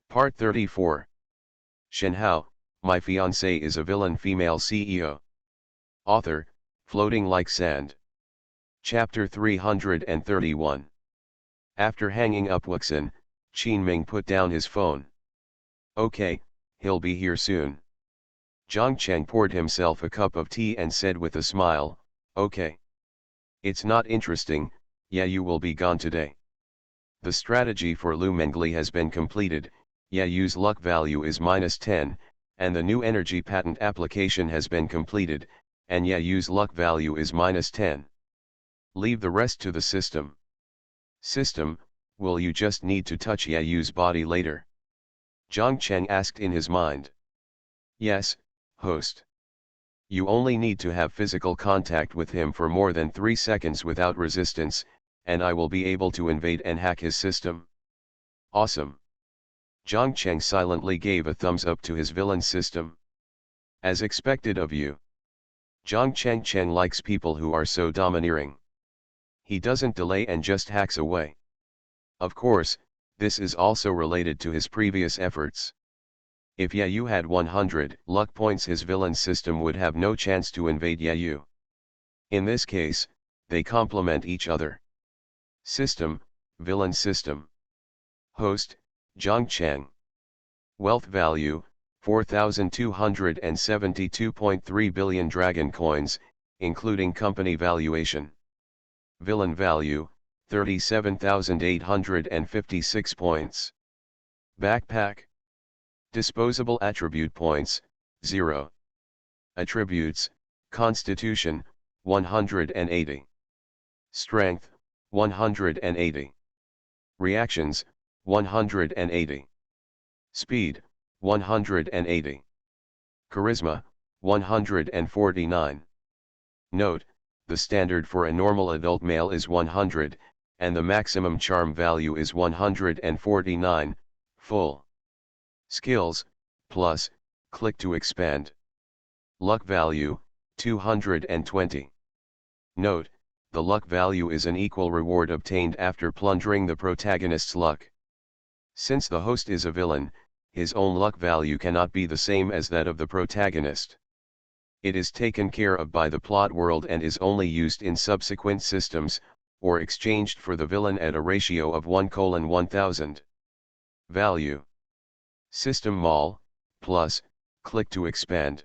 Part 34. Shenhao, My Fiancée is a Villain Female CEO. Author, Floating Like Sand. Chapter 331. After hanging up Wuxin, Qinming put down his phone. Okay, he'll be here soon. Zhang Cheng poured himself a cup of tea and said with a smile, okay. It's not interesting, yeah, you will be gone today. The strategy for Lu Mengli has been completed. Yu's luck value is -10, and the new energy patent application has been completed, and Yu's luck value is -10. Leave the rest to the system. System, will you just need to touch Yu's body later? Zhang Cheng asked in his mind. Yes, host. You only need to have physical contact with him for more than 3 seconds without resistance, and I will be able to invade and hack his system. Awesome. Zhang Cheng silently gave a thumbs up to his villain system. As expected of you. Zhang Cheng likes people who are so domineering. He doesn't delay and just hacks away. Of course, this is also related to his previous efforts. If Yu had 100 luck points, his villain system would have no chance to invade Yu. In this case, they complement each other. System, villain system. Host, Zhang Cheng. Wealth value, 4,272.3 billion dragon coins, including company valuation. Villain value, 37,856 points. Backpack. Disposable attribute points, 0. Attributes, Constitution, 180. Strength, 180. Reactions, 180. Speed, 180. Charisma, 149. Note, the standard for a normal adult male is 100, and the maximum charm value is 149, full. Skills, plus, click to expand. Luck value, 220. Note, the luck value is an equal reward obtained after plundering the protagonist's luck. Since the host is a villain, his own luck value cannot be the same as that of the protagonist. It is taken care of by the plot world and is only used in subsequent systems, or exchanged for the villain at a ratio of 1:1000. Value. System Mall, plus, click to expand.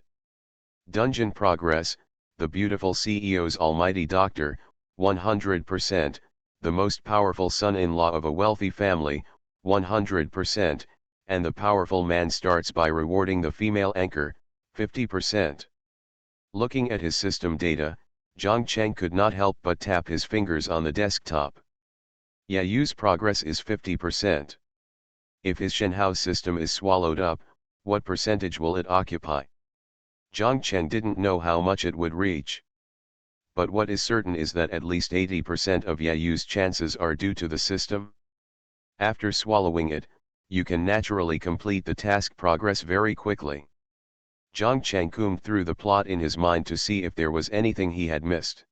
Dungeon Progress, the beautiful CEO's almighty doctor, 100%, the most powerful son-in-law of a wealthy family, 100%, and the powerful man starts by rewarding the female anchor, 50%. Looking at his system data, Zhang Cheng could not help but tap his fingers on the desktop. Yu's progress is 50%. If his Shenhao system is swallowed up, what percentage will it occupy? Zhang Cheng didn't know how much it would reach. But what is certain is that at least 80% of Yu's chances are due to the system. After swallowing it, you can naturally complete the task progress very quickly. Zhang Cheng combed through the plot in his mind to see if there was anything he had missed.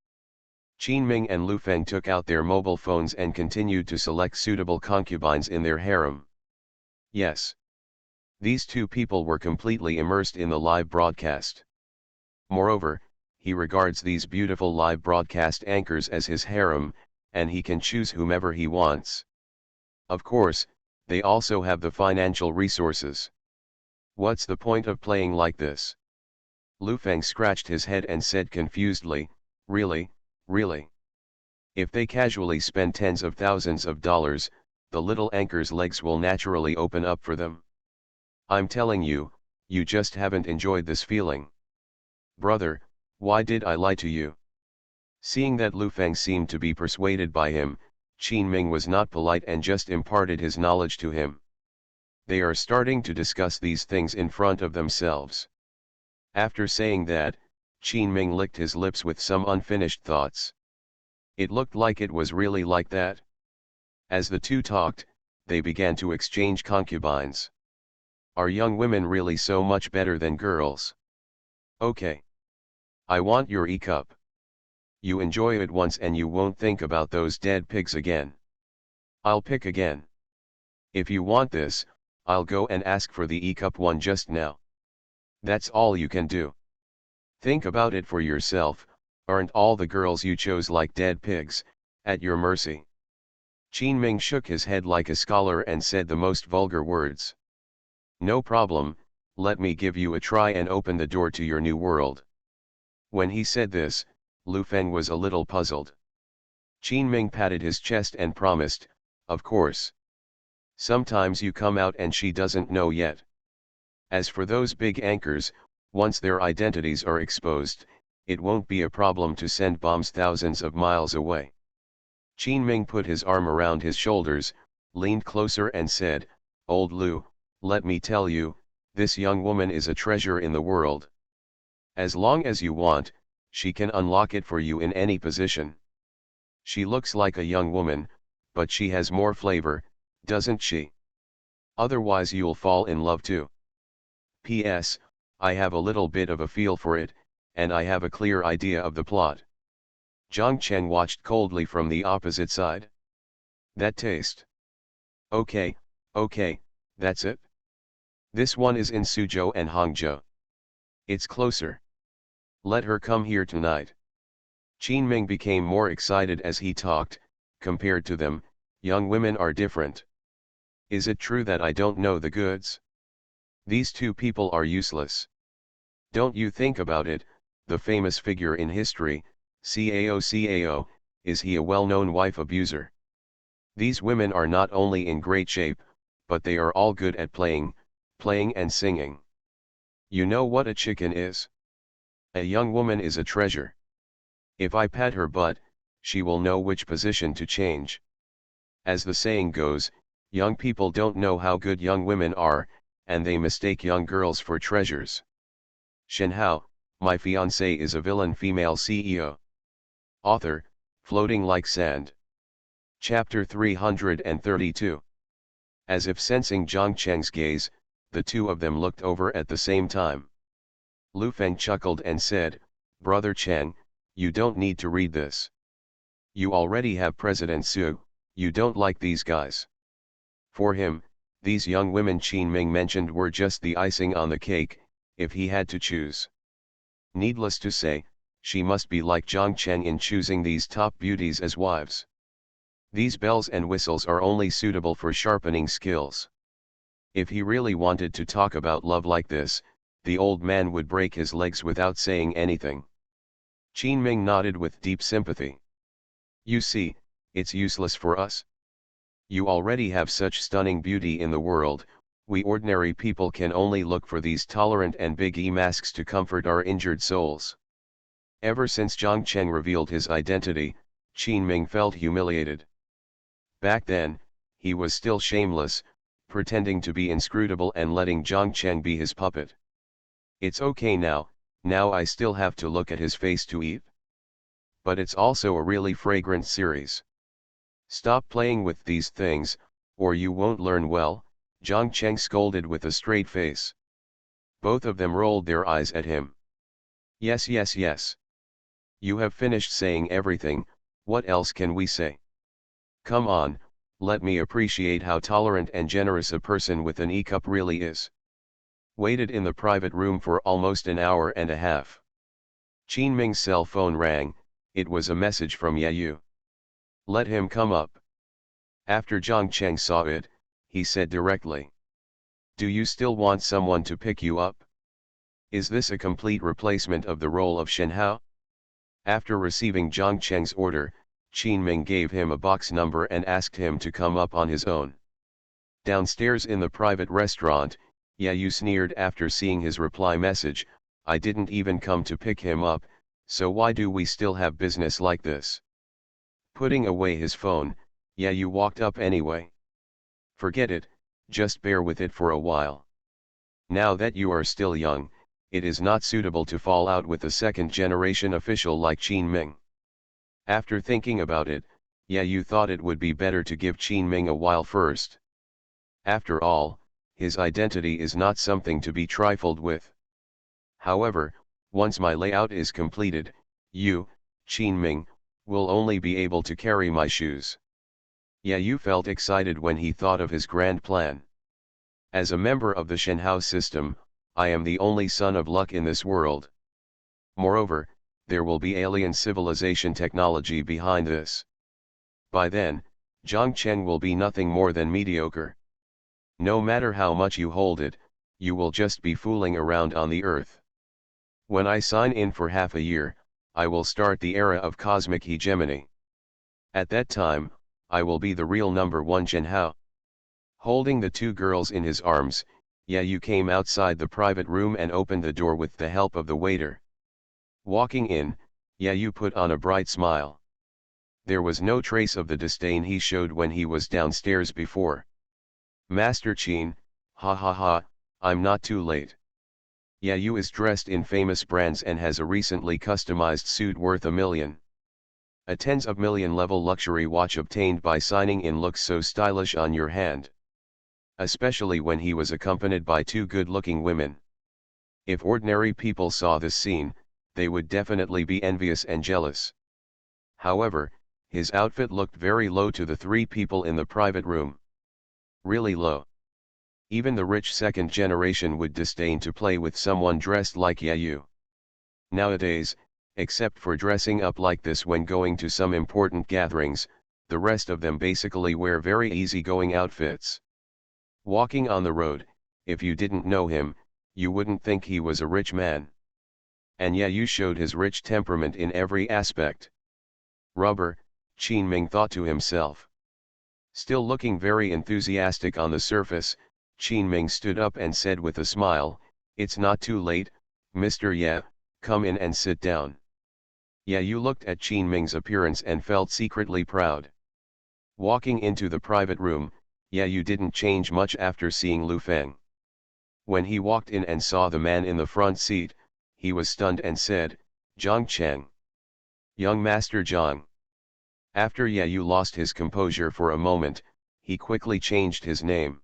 Qinming and Lu Feng took out their mobile phones and continued to select suitable concubines in their harem. Yes. These two people were completely immersed in the live broadcast. Moreover, he regards these beautiful live broadcast anchors as his harem, and he can choose whomever he wants. Of course, they also have the financial resources. What's the point of playing like this? Lu Feng scratched his head and said confusedly, really? If they casually spend tens of thousands of dollars, the little anchor's legs will naturally open up for them. I'm telling you, you just haven't enjoyed this feeling. Brother, why did I lie to you? Seeing that Lu Feng seemed to be persuaded by him, Qinming was not polite and just imparted his knowledge to him. They are starting to discuss these things in front of themselves. After saying that, Qinming licked his lips with some unfinished thoughts. It looked like it was really like that. As the two talked, they began to exchange concubines. Are young women really so much better than girls? Okay. I want your e-cup. You enjoy it once and you won't think about those dead pigs again. I'll pick again. If you want this, I'll go and ask for the E-cup one just now. That's all you can do. Think about it for yourself, aren't all the girls you chose like dead pigs, at your mercy? Qin Ming shook his head like a scholar and said the most vulgar words. No problem, let me give you a try and open the door to your new world. When he said this, Lu Feng was a little puzzled. Qin Ming patted his chest and promised, of course. Sometimes you come out and she doesn't know yet. As for those big anchors, once their identities are exposed, it won't be a problem to send bombs thousands of miles away. Qin Ming put his arm around his shoulders, leaned closer and said, Old Lu, let me tell you, this young woman is a treasure in the world. As long as you want, she can unlock it for you in any position. She looks like a young woman, but she has more flavor, doesn't she? Otherwise you'll fall in love too. P.S. I have a little bit of a feel for it, and I have a clear idea of the plot. Zhang Cheng watched coldly from the opposite side. That taste. Okay, that's it. This one is in Suzhou and Hangzhou. It's closer. Let her come here tonight. Qin Ming became more excited as he talked. Compared to them, young women are different. Is it true that I don't know the goods? These two people are useless. Don't you think about it, the famous figure in history, Cao, is he a well-known wife abuser? These women are not only in great shape, but they are all good at playing and singing. You know what a chicken is? A young woman is a treasure. If I pat her butt, she will know which position to change. As the saying goes, young people don't know how good young women are, and they mistake young girls for treasures. Shenhao, my fiancée is a villain female CEO. Author, Floating Like Sand. Chapter 332. As if sensing Zhang Cheng's gaze, the two of them looked over at the same time. Lu Feng chuckled and said, Brother Cheng, you don't need to read this. You already have President Su, you don't like these guys. For him, these young women Qin Ming mentioned were just the icing on the cake, if he had to choose. Needless to say, she must be like Zhang Cheng in choosing these top beauties as wives. These bells and whistles are only suitable for sharpening skills. If he really wanted to talk about love like this, the old man would break his legs without saying anything. Qin Ming nodded with deep sympathy. You see, it's useless for us. You already have such stunning beauty in the world, we ordinary people can only look for these tolerant and big masks to comfort our injured souls. Ever since Zhang Cheng revealed his identity, Qin Ming felt humiliated. Back then, he was still shameless, pretending to be inscrutable and letting Zhang Cheng be his puppet. It's okay now I still have to look at his face to eat. But it's also a really fragrant series. Stop playing with these things, or you won't learn well, Zhang Cheng scolded with a straight face. Both of them rolled their eyes at him. Yes. You have finished saying everything, what else can we say? Come on, let me appreciate how tolerant and generous a person with an E-cup really is. Waited in the private room for almost an hour and a half. Qin Ming's cell phone rang, it was a message from Yayu. Let him come up. After Zhang Cheng saw it, he said directly. Do you still want someone to pick you up? Is this a complete replacement of the role of Shenhao? After receiving Zhang Cheng's order, Qin Ming gave him a box number and asked him to come up on his own. Downstairs in the private restaurant, Yayu sneered after seeing his reply message, I didn't even come to pick him up, so why do we still have business like this? Putting away his phone, Yayu walked up anyway. Forget it, just bear with it for a while. Now that you are still young, it is not suitable to fall out with a second-generation official like Qin Ming. After thinking about it, Yayu thought it would be better to give Qin Ming a while first. After all, his identity is not something to be trifled with. However, once my layout is completed, you, Qin Ming, will only be able to carry my shoes. Yayu felt excited when he thought of his grand plan. As a member of the Shenhao system, I am the only son of luck in this world. Moreover, there will be alien civilization technology behind this. By then, Zhang Cheng will be nothing more than mediocre. No matter how much you hold it, you will just be fooling around on the earth. When I sign in for half a year, I will start the era of cosmic hegemony. At that time, I will be the real number one Shenhao. Holding the two girls in his arms, Yu came outside the private room and opened the door with the help of the waiter. Walking in, Yu put on a bright smile. There was no trace of the disdain he showed when he was downstairs before. Master Qin, ha ha ha, I'm not too late. Yu is dressed in famous brands and has a recently customized suit worth $1 million. A tens of million level luxury watch obtained by signing in looks so stylish on your hand. Especially when he was accompanied by two good-looking women. If ordinary people saw this scene, they would definitely be envious and jealous. However, his outfit looked very low to the three people in the private room. Really low. Even the rich second generation would disdain to play with someone dressed like Yu. Nowadays, except for dressing up like this when going to some important gatherings, the rest of them basically wear very easy-going outfits. Walking on the road, if you didn't know him, you wouldn't think he was a rich man. And Yu showed his rich temperament in every aspect. Rubber, Qin Ming thought to himself. Still looking very enthusiastic on the surface, Qin Ming stood up and said with a smile, "It's not too late, Mr. Ye, come in and sit down." Yu looked at Qin Ming's appearance and felt secretly proud. Walking into the private room, Yu didn't change much after seeing Lu Feng. When he walked in and saw the man in the front seat, he was stunned and said, "Zhang Cheng. Young Master Zhang." After Yu lost his composure for a moment, he quickly changed his name.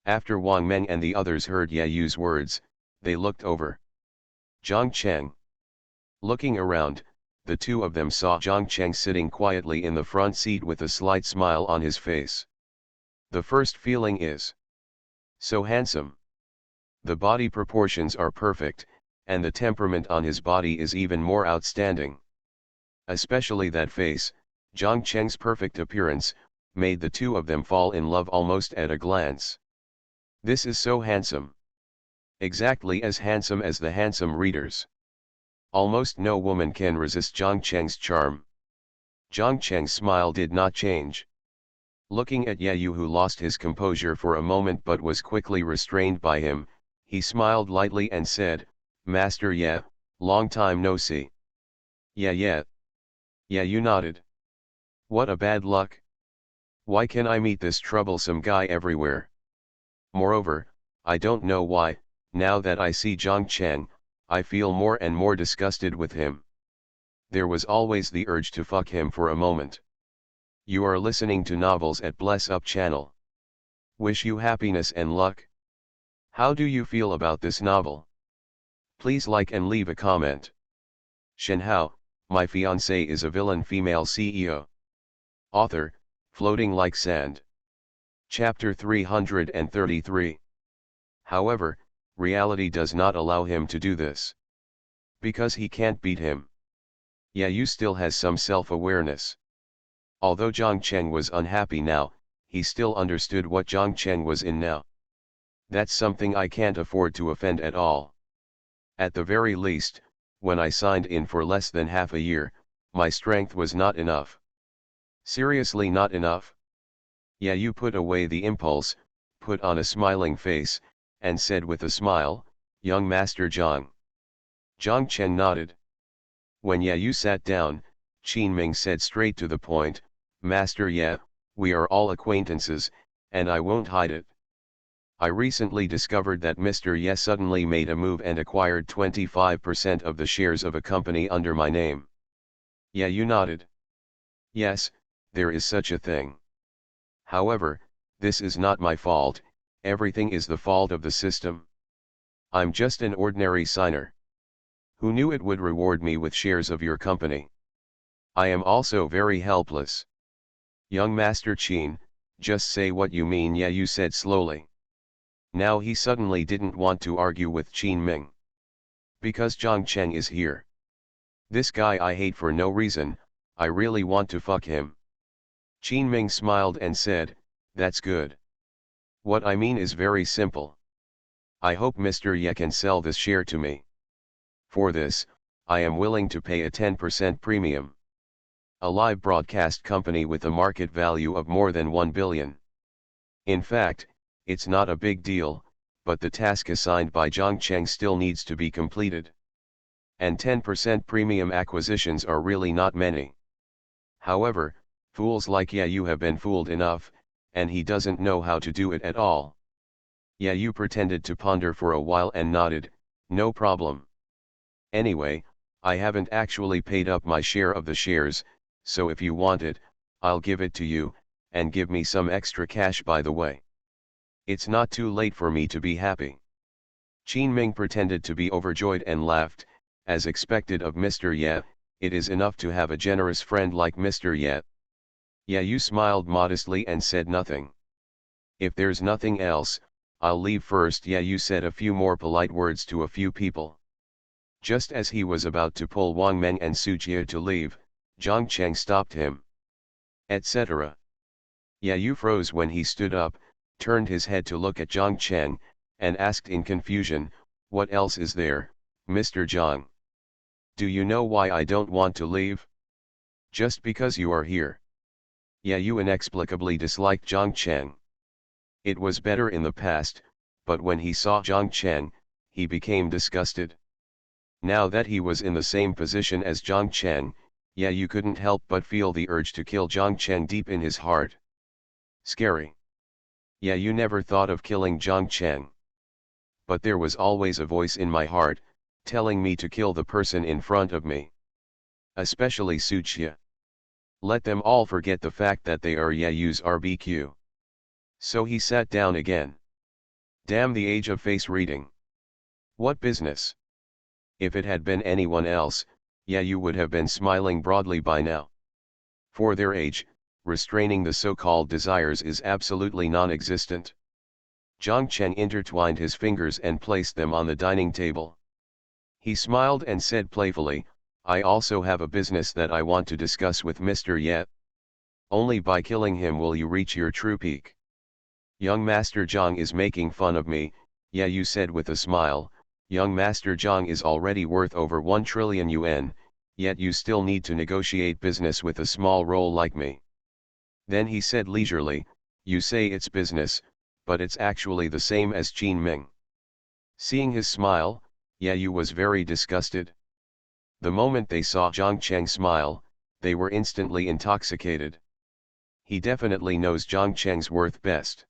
After Wang Meng and the others heard Yu's words, they looked over. Zhang Cheng. Looking around, the two of them saw Zhang Cheng sitting quietly in the front seat with a slight smile on his face. The first feeling is, so handsome. The body proportions are perfect, and the temperament on his body is even more outstanding. Especially that face, Zhang Cheng's perfect appearance, made the two of them fall in love almost at a glance. This is so handsome. Exactly as handsome as the handsome readers. Almost no woman can resist Zhang Cheng's charm. Zhang Cheng's smile did not change. Looking at Yu, who lost his composure for a moment but was quickly restrained by him, he smiled lightly and said, "Master Ye, long time no see." Yeah. Yu nodded. What a bad luck. Why can I meet this troublesome guy everywhere? Moreover, I don't know why, now that I see Zhang Cheng, I feel more and more disgusted with him. There was always the urge to fuck him for a moment. You are listening to Novels at Bless Up channel. Wish you happiness and luck. How do you feel about this novel? Please like and leave a comment. Shenhao, my fiancée is a villain female CEO. Author, Floating Like Sand. Chapter 333. However, reality does not allow him to do this. Because he can't beat him. Yu still has some self-awareness. Although Zhang Cheng was unhappy now, he still understood what Zhang Cheng was in now. That's something I can't afford to offend at all. At the very least, when I signed in for less than half a year, my strength was not enough. Seriously not enough? Yu put away the impulse, put on a smiling face, and said with a smile, "Young Master Zhang." Zhang Cheng nodded. When Yu sat down, Qin Ming said straight to the point, "Master Ye, we are all acquaintances, and I won't hide it. I recently discovered that Mr. Ye suddenly made a move and acquired 25% of the shares of a company under my name." Yu nodded. Yes, there is such a thing. However, this is not my fault, everything is the fault of the system. I'm just an ordinary signer. Who knew it would reward me with shares of your company? I am also very helpless. Young Master Qin, just say what you mean, Yu said slowly. Now he suddenly didn't want to argue with Qin Ming. Because Zhang Cheng is here. This guy I hate for no reason, I really want to fuck him. Qin Ming smiled and said, that's good. What I mean is very simple. I hope Mr. Ye can sell this share to me. For this, I am willing to pay a 10% premium. A live broadcast company with a market value of more than 1 billion. In fact, it's not a big deal, but the task assigned by Zhang Cheng still needs to be completed. And 10% premium acquisitions are really not many. However, fools like you have been fooled enough, and he doesn't know how to do it at all. You pretended to ponder for a while and nodded, no problem. Anyway, I haven't actually paid up my share of the shares, so if you want it, I'll give it to you, and give me some extra cash by the way. It's not too late for me to be happy. Qin Ming pretended to be overjoyed and laughed, as expected of Mr. Ye, it is enough to have a generous friend like Mr. Ye. You smiled modestly and said nothing. If there's nothing else, I'll leave first. You said a few more polite words to a few people. Just as he was about to pull Wang Meng and Su Jie to leave, Zhang Cheng stopped him. Etc. Yu froze when he stood up, turned his head to look at Zhang Cheng, and asked in confusion, what else is there, Mr. Zhang? Do you know why I don't want to leave? Just because you are here. Yu inexplicably disliked Zhang Cheng. It was better in the past, but when he saw Zhang Cheng, he became disgusted. Now that he was in the same position as Zhang Cheng, Yu couldn't help but feel the urge to kill Zhang Cheng deep in his heart. Scary. You never thought of killing Zhang Cheng. But there was always a voice in my heart, telling me to kill the person in front of me. Especially Su Jie. Let them all forget the fact that they are Yu's RBQ. So he sat down again. Damn the age of face reading. What business? If it had been anyone else, Yu would have been smiling broadly by now. For their age, restraining the so-called desires is absolutely non-existent. Zhang Cheng intertwined his fingers and placed them on the dining table. He smiled and said playfully, I also have a business that I want to discuss with Mr. Ye. Only by killing him will you reach your true peak. Young Master Zhang is making fun of me, Yu said with a smile. Young Master Zhang is already worth over 1 trillion yuan, yet you still need to negotiate business with a small role like me. Then he said leisurely, you say it's business, but it's actually the same as Qin Ming. Seeing his smile, Yu was very disgusted. The moment they saw Zhang Cheng smile, they were instantly intoxicated. He definitely knows Zhang Cheng's worth best.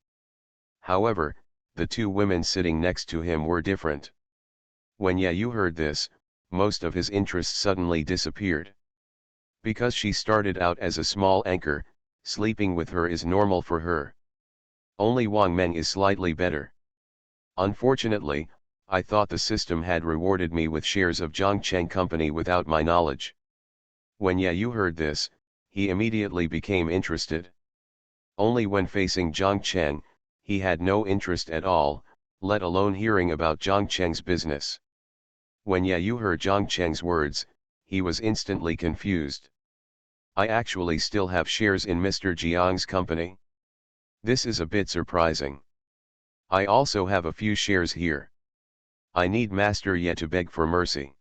However, the two women sitting next to him were different. When Yu heard this, most of his interest suddenly disappeared. Because she started out as a small anchor, sleeping with her is normal for her. Only Wang Meng is slightly better. Unfortunately, I thought the system had rewarded me with shares of Zhang Cheng Company without my knowledge. When Yu heard this, he immediately became interested. Only when facing Zhang Cheng, he had no interest at all, let alone hearing about Zhang Cheng's business. When Yu heard Zhang Cheng's words, he was instantly confused. I actually still have shares in Mr. Jiang's company. This is a bit surprising. I also have a few shares here. I need Master Ye to beg for mercy.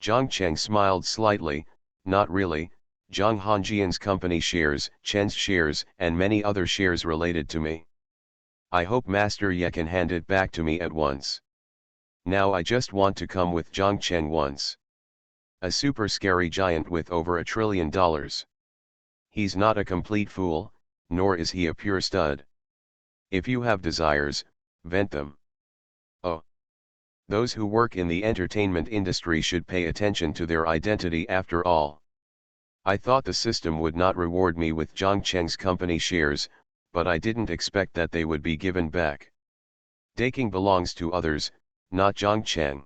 Zhang Cheng smiled slightly, not really, Zhang Hanjian's company shares, Chen's shares, and many other shares related to me. I hope Master Ye can hand it back to me at once. Now I just want to come with Zhang Cheng once. A super scary giant with over $1 trillion. He's not a complete fool, nor is he a pure stud. If you have desires, vent them. Oh. Those who work in the entertainment industry should pay attention to their identity after all. I thought the system would not reward me with Zhang Cheng's company shares, but I didn't expect that they would be given back. Daking belongs to others, not Zhang Cheng.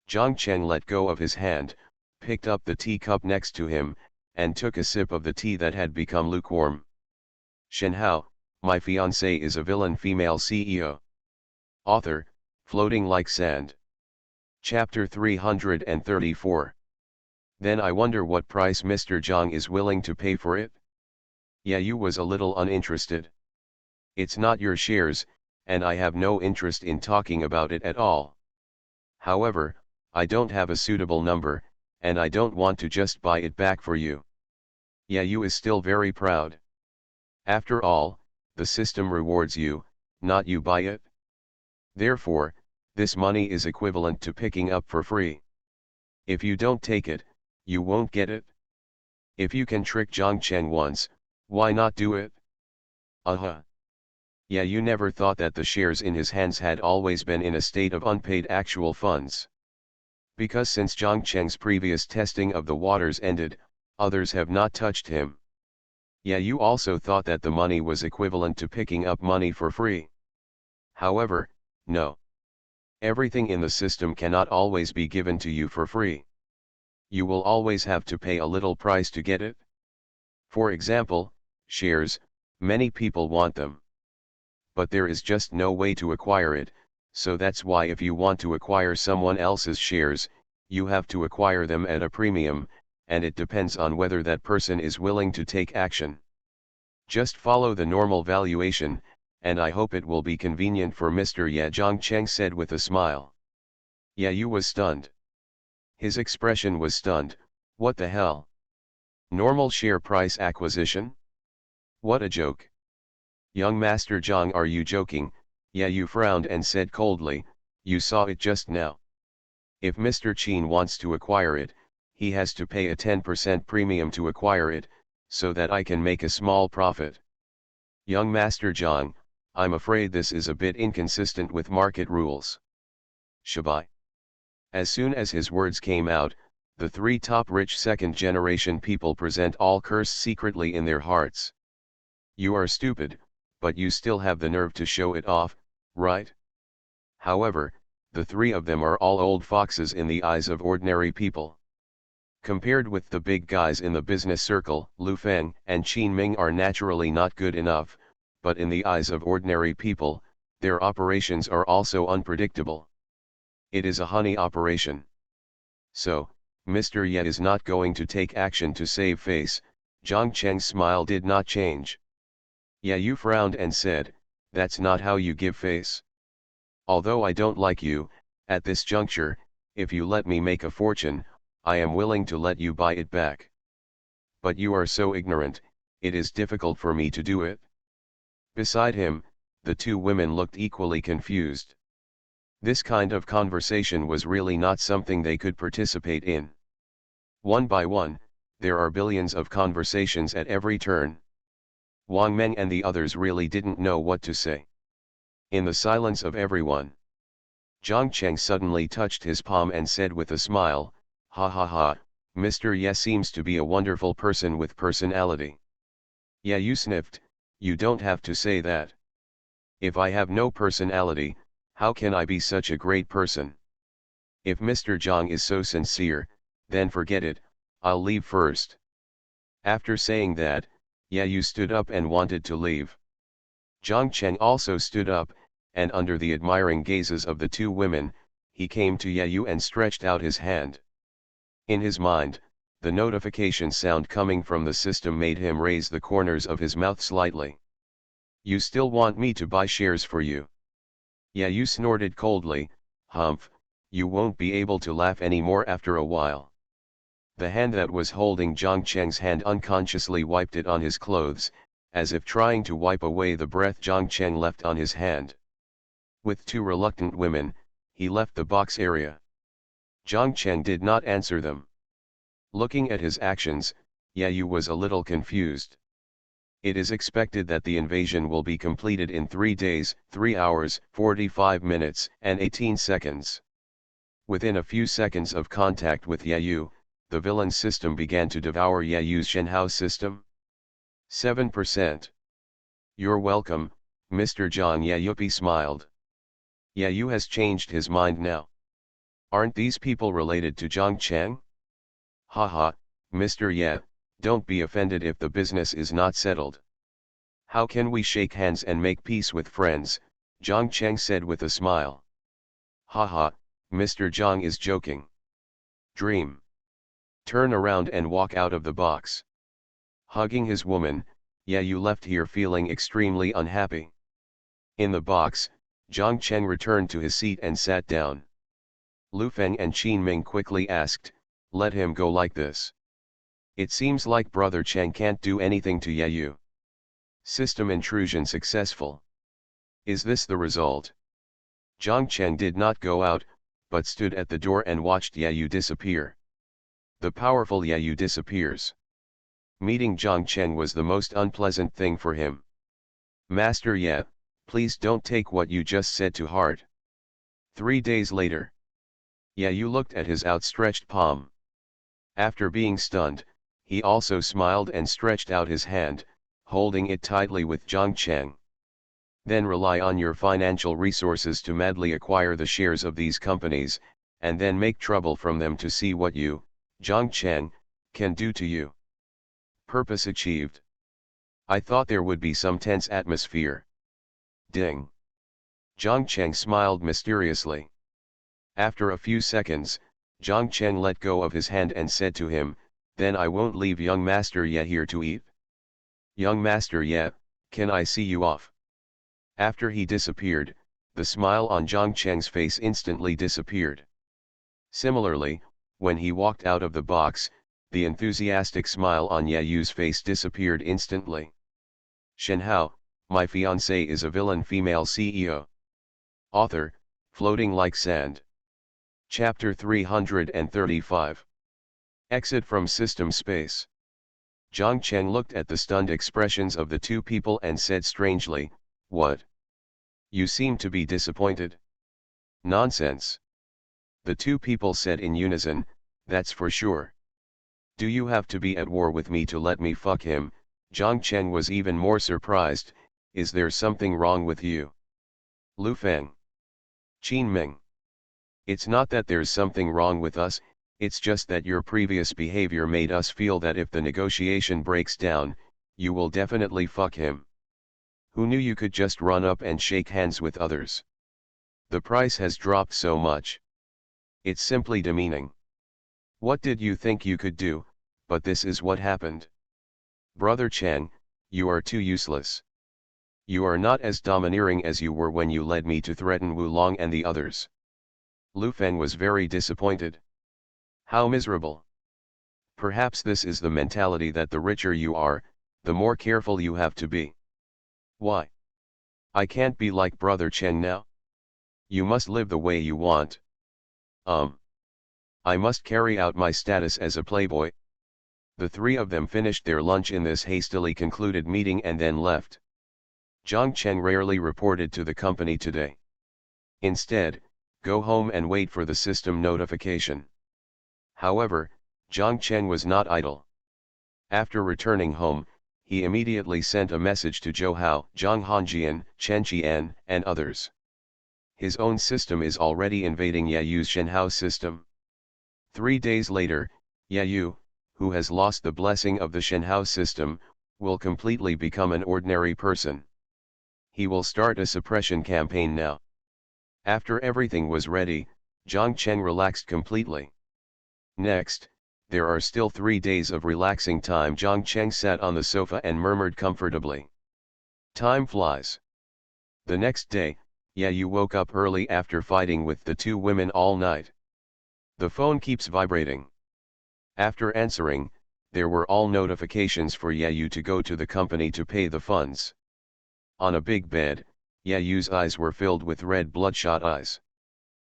Zhang Cheng let go of his hand, picked up the teacup next to him, and took a sip of the tea that had become lukewarm. Shenhao, my fiancée is a villain female CEO. Author, Floating Like Sand. Chapter 334. Then I wonder what price Mr. Zhang is willing to pay for it? Yu was a little uninterested. It's not your shares, and I have no interest in talking about it at all. However, I don't have a suitable number, and I don't want to just buy it back for you. Yu is still very proud. After all, the system rewards you, not you buy it. Therefore, this money is equivalent to picking up for free. If you don't take it, you won't get it. If you can trick Zhangcheng once, why not do it? You never thought that the shares in his hands had always been in a state of unpaid actual funds. Because since Zhangcheng's previous testing of the waters ended, others have not touched him. You also thought that the money was equivalent to picking up money for free. However, no. Everything in the system cannot always be given to you for free. You will always have to pay a little price to get it. For example, shares, many people want them. But there is just no way to acquire it, so that's why if you want to acquire someone else's shares, you have to acquire them at a premium, and it depends on whether that person is willing to take action. Just follow the normal valuation, and I hope it will be convenient for Mr. Ye, Zhangcheng said with a smile. Yu was stunned. His expression was stunned. What the hell? Normal share price acquisition? What a joke. Young Master Zhang, are you joking? Yu frowned and said coldly, you saw it just now. If Mr. Qin wants to acquire it, he has to pay a 10% premium to acquire it, so that I can make a small profit. Young Master Zhang, I'm afraid this is a bit inconsistent with market rules. Shabai. As soon as his words came out, the three top rich second-generation people present all cursed secretly in their hearts. You are stupid, but you still have the nerve to show it off, right? However, the three of them are all old foxes in the eyes of ordinary people. Compared with the big guys in the business circle, Lu Feng and Qin Ming are naturally not good enough, but in the eyes of ordinary people, their operations are also unpredictable. It is a honey operation. So, Mr. Ye is not going to take action to save face. Zhangcheng's smile did not change. Yu frowned and said, that's not how you give face. Although I don't like you, at this juncture, if you let me make a fortune, I am willing to let you buy it back. But you are so ignorant, it is difficult for me to do it. Beside him, the two women looked equally confused. This kind of conversation was really not something they could participate in. One by one, there are billions of conversations at every turn. Wang Meng and the others really didn't know what to say. In the silence of everyone, Zhangcheng suddenly touched his palm and said with a smile, ha ha ha, Mr. Ye seems to be a wonderful person with personality. Yu sniffed, you don't have to say that. If I have no personality, how can I be such a great person? If Mr. Zhang is so sincere, then forget it, I'll leave first. After saying that, Yu stood up and wanted to leave. Zhangcheng also stood up, and under the admiring gazes of the two women, he came to Yu and stretched out his hand. In his mind, the notification sound coming from the system made him raise the corners of his mouth slightly. You still want me to buy shares for you? Yu snorted coldly, humph, you won't be able to laugh anymore after a while. The hand that was holding Zhangcheng's hand unconsciously wiped it on his clothes, as if trying to wipe away the breath Zhangcheng left on his hand. With two reluctant women, he left the box area. Zhangcheng did not answer them. Looking at his actions, Yu was a little confused. It is expected that the invasion will be completed in 3 days, 3 hours, 45 minutes, and 18 seconds. Within a few seconds of contact with Yu, the villain system began to devour Yu's Shenhao system. 7%. You're welcome, Mr. Zhang. Yuppie smiled. Yu has changed his mind now. Aren't these people related to Zhangcheng? Haha, Mr. Ye, don't be offended if the business is not settled. How can we shake hands and make peace with friends, Zhang Cheng said with a smile. Haha, Mr. Zhang is joking. Dream. Turn around and walk out of the box. Hugging his woman, Yu left here feeling extremely unhappy. In the box, Zhang Cheng returned to his seat and sat down. Lu Feng and Qin Ming quickly asked, let him go like this. It seems like Brother Cheng can't do anything to Yu. System intrusion successful. Is this the result? Zhang Cheng did not go out, but stood at the door and watched Yu disappear. The powerful Yu disappears. Meeting Zhang Cheng was the most unpleasant thing for him. Master Ye, please don't take what you just said to heart. 3 days later. Yu looked at his outstretched palm. After being stunned, he also smiled and stretched out his hand, holding it tightly with Zhang Cheng. Then rely on your financial resources to madly acquire the shares of these companies, and then make trouble from them to see what you, Zhang Cheng, can do to you. Purpose achieved. I thought there would be some tense atmosphere. Ding. Zhang Cheng smiled mysteriously. After a few seconds, Zhang Cheng let go of his hand and said to him, then I won't leave young Master Ye here to eat. Young Master Ye, can I see you off? After he disappeared, the smile on Zhang Cheng's face instantly disappeared. Similarly, when he walked out of the box, the enthusiastic smile on Yu's face disappeared instantly. Shenhao, my fiancée is a villain female CEO. Author, Floating Like Sand. Chapter 335. Exit from System Space. Zhang Cheng looked at the stunned expressions of the two people and said strangely, what? You seem to be disappointed. Nonsense. The two people said in unison, that's for sure. Do you have to be at war with me to let me fuck him? Zhang Cheng was even more surprised, is there something wrong with you? Lu Feng. Qin Ming. It's not that there's something wrong with us, it's just that your previous behavior made us feel that if the negotiation breaks down, you will definitely fuck him. Who knew you could just run up and shake hands with others? The price has dropped so much. It's simply demeaning. What did you think you could do? But this is what happened. Brother Cheng, you are too useless. You are not as domineering as you were when you led me to threaten Wulong and the others. Lu Feng was very disappointed. How miserable. Perhaps this is the mentality that the richer you are, the more careful you have to be. Why? I can't be like Brother Cheng now? You must live the way you want. I must carry out my status as a playboy. The three of them finished their lunch in this hastily concluded meeting and then left. Zhang Cheng rarely reported to the company today. Instead, go home and wait for the system notification. However, Zhang Cheng was not idle. After returning home, he immediately sent a message to Zhou Hao, Zhang Hanjian, Chen Qian, and others. His own system is already invading Yu's Shenhao system. 3 days later, Yu, who has lost the blessing of the Shenhao system, will completely become an ordinary person. He will start a suppression campaign now. After everything was ready, Zhang Cheng relaxed completely. Next, there are still 3 days of relaxing time. Zhang Cheng sat on the sofa and murmured comfortably. Time flies. The next day, Yu woke up early after fighting with the two women all night. The phone keeps vibrating. After answering, there were all notifications for Yu to go to the company to pay the funds. On a big bed, Yu's eyes were filled with red bloodshot eyes.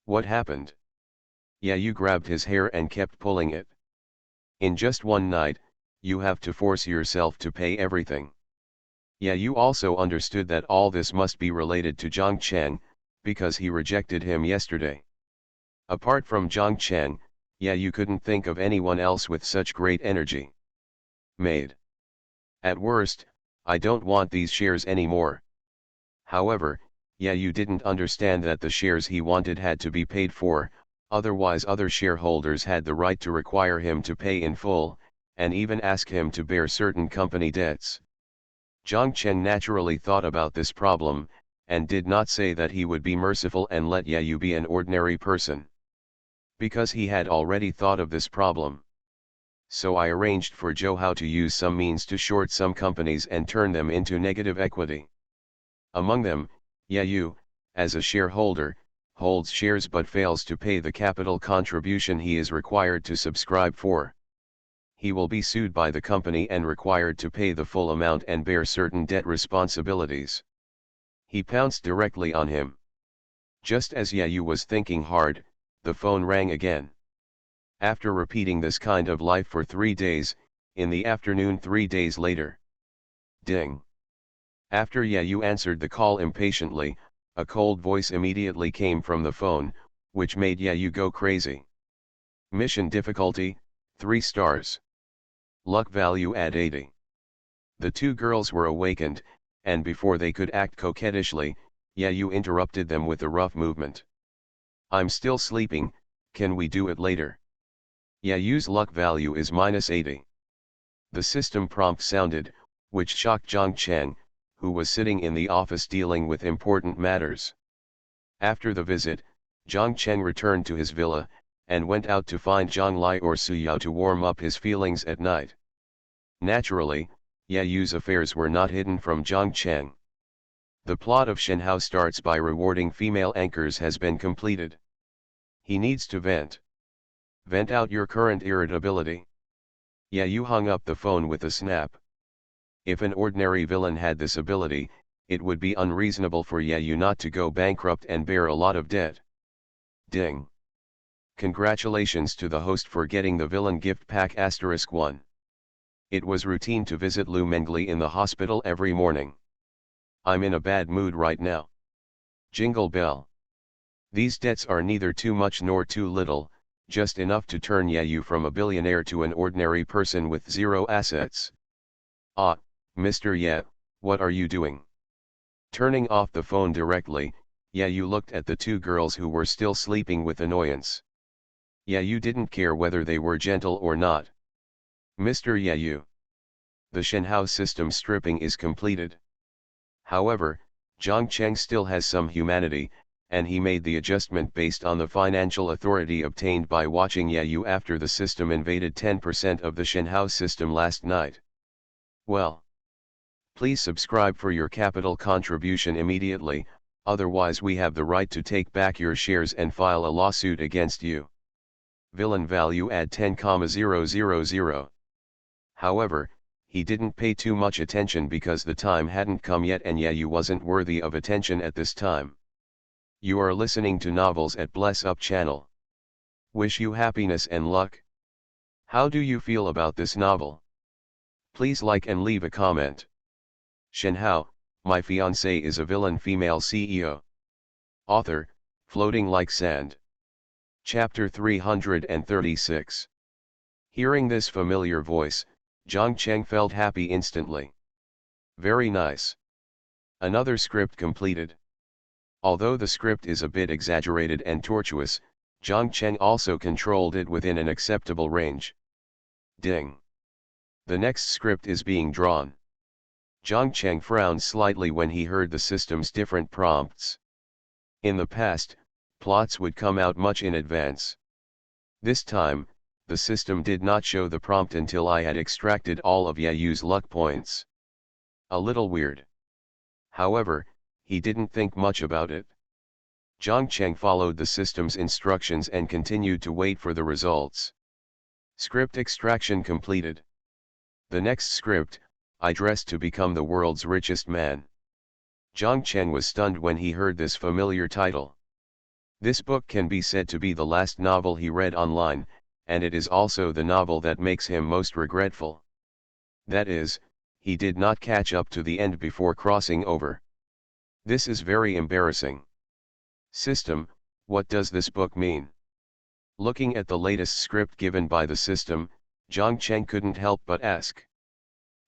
What happened? Yu grabbed his hair and kept pulling it. In just one night, you have to force yourself to pay everything. Yu also understood that all this must be related to Zhang Cheng, because he rejected him yesterday. Apart from Zhang Cheng, Yu couldn't think of anyone else with such great energy. Made. At worst, I don't want these shares anymore. However, Yu didn't understand that the shares he wanted had to be paid for, otherwise other shareholders had the right to require him to pay in full, and even ask him to bear certain company debts. Zhang Cheng naturally thought about this problem, and did not say that he would be merciful and let Yayu be an ordinary person. Because he had already thought of this problem. So I arranged for Shenhao to use some means to short some companies and turn them into negative equity. Among them, Yayu, as a shareholder, holds shares but fails to pay the capital contribution he is required to subscribe for. He will be sued by the company and required to pay the full amount and bear certain debt responsibilities. He pounced directly on him. Just as Yayu was thinking hard, the phone rang again. After repeating this kind of life for 3 days, in the afternoon 3 days later. Ding. After Yayu answered the call impatiently, a cold voice immediately came from the phone, which made Yayu go crazy. Mission difficulty, 3 stars. Luck value at 80. The 2 girls were awakened, and before they could act coquettishly, Yayu interrupted them with a rough movement. I'm still sleeping, can we do it later? Yayu's luck value is -80. The system prompt sounded, which shocked Zhang Cheng, who was sitting in the office dealing with important matters. After the visit, Zhang Cheng returned to his villa, and went out to find Zhang Lai or Su Yao to warm up his feelings at night. Naturally, Yayu's affairs were not hidden from Zhang Cheng. The plot of Shenhao starts by rewarding female anchors has been completed. He needs to vent. Vent out your current irritability. Yayu hung up the phone with a snap. If an ordinary villain had this ability, it would be unreasonable for Yayu not to go bankrupt and bear a lot of debt. Ding. Congratulations to the host for getting the villain gift pack *1. It was routine to visit Lu Mengli in the hospital every morning. I'm in a bad mood right now. Jingle bell. These debts are neither too much nor too little, just enough to turn Yayu from a billionaire to an ordinary person with 0 assets. Ah, Mr. Ye, what are you doing? Turning off the phone directly, Yayu looked at the 2 girls who were still sleeping with annoyance. Yayu didn't care whether they were gentle or not. Mr. Yayu. The Shenhao system stripping is completed. However, Zhang Cheng still has some humanity, and he made the adjustment based on the financial authority obtained by watching Yayu after the system invaded 10% of the Shenhao system last night. Well. Please subscribe for your capital contribution immediately, otherwise we have the right to take back your shares and file a lawsuit against you. Villain value at 10,000. However, he didn't pay too much attention because the time hadn't come yet and Yayu wasn't worthy of attention at this time. You are listening to Novels at Bless Up channel. Wish you happiness and luck. How do you feel about this novel? Please like and leave a comment. Shenhao, my fiancée is a villain female CEO. Author, Floating Like Sand. Chapter 336. Hearing this familiar voice, Zhang Cheng felt happy instantly. Very nice. Another script completed. Although the script is a bit exaggerated and tortuous, Zhang Cheng also controlled it within an acceptable range. Ding. The next script is being drawn. Zhang Cheng frowned slightly when he heard the system's different prompts. In the past, plots would come out much in advance. This time, the system did not show the prompt until I had extracted all of Yayu's luck points. A little weird. However, he didn't think much about it. Zhang Cheng followed the system's instructions and continued to wait for the results. Script extraction completed. The next script, I dressed to become the world's richest man. Zhang Cheng was stunned when he heard this familiar title. This book can be said to be the last novel he read online, and it is also the novel that makes him most regretful. That is, he did not catch up to the end before crossing over. This is very embarrassing. System, what does this book mean? Looking at the latest script given by the system, Zhang Cheng couldn't help but ask.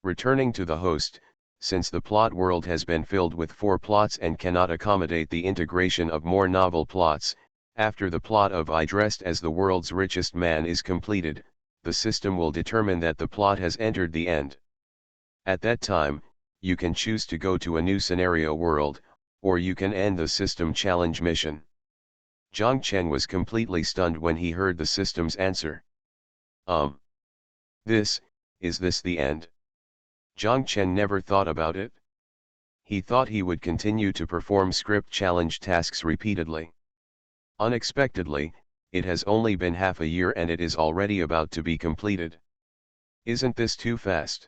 Returning to the host, since the plot world has been filled with 4 plots and cannot accommodate the integration of more novel plots, after the plot of I Dressed as the World's Richest Man is completed, the system will determine that the plot has entered the end. At that time, you can choose to go to a new scenario world, or you can end the system challenge mission. Zhang Chen was completely stunned when he heard the system's answer. Is this the end? Zhang Chen never thought about it. He thought he would continue to perform script challenge tasks repeatedly. Unexpectedly, it has only been half a year and it is already about to be completed. Isn't this too fast?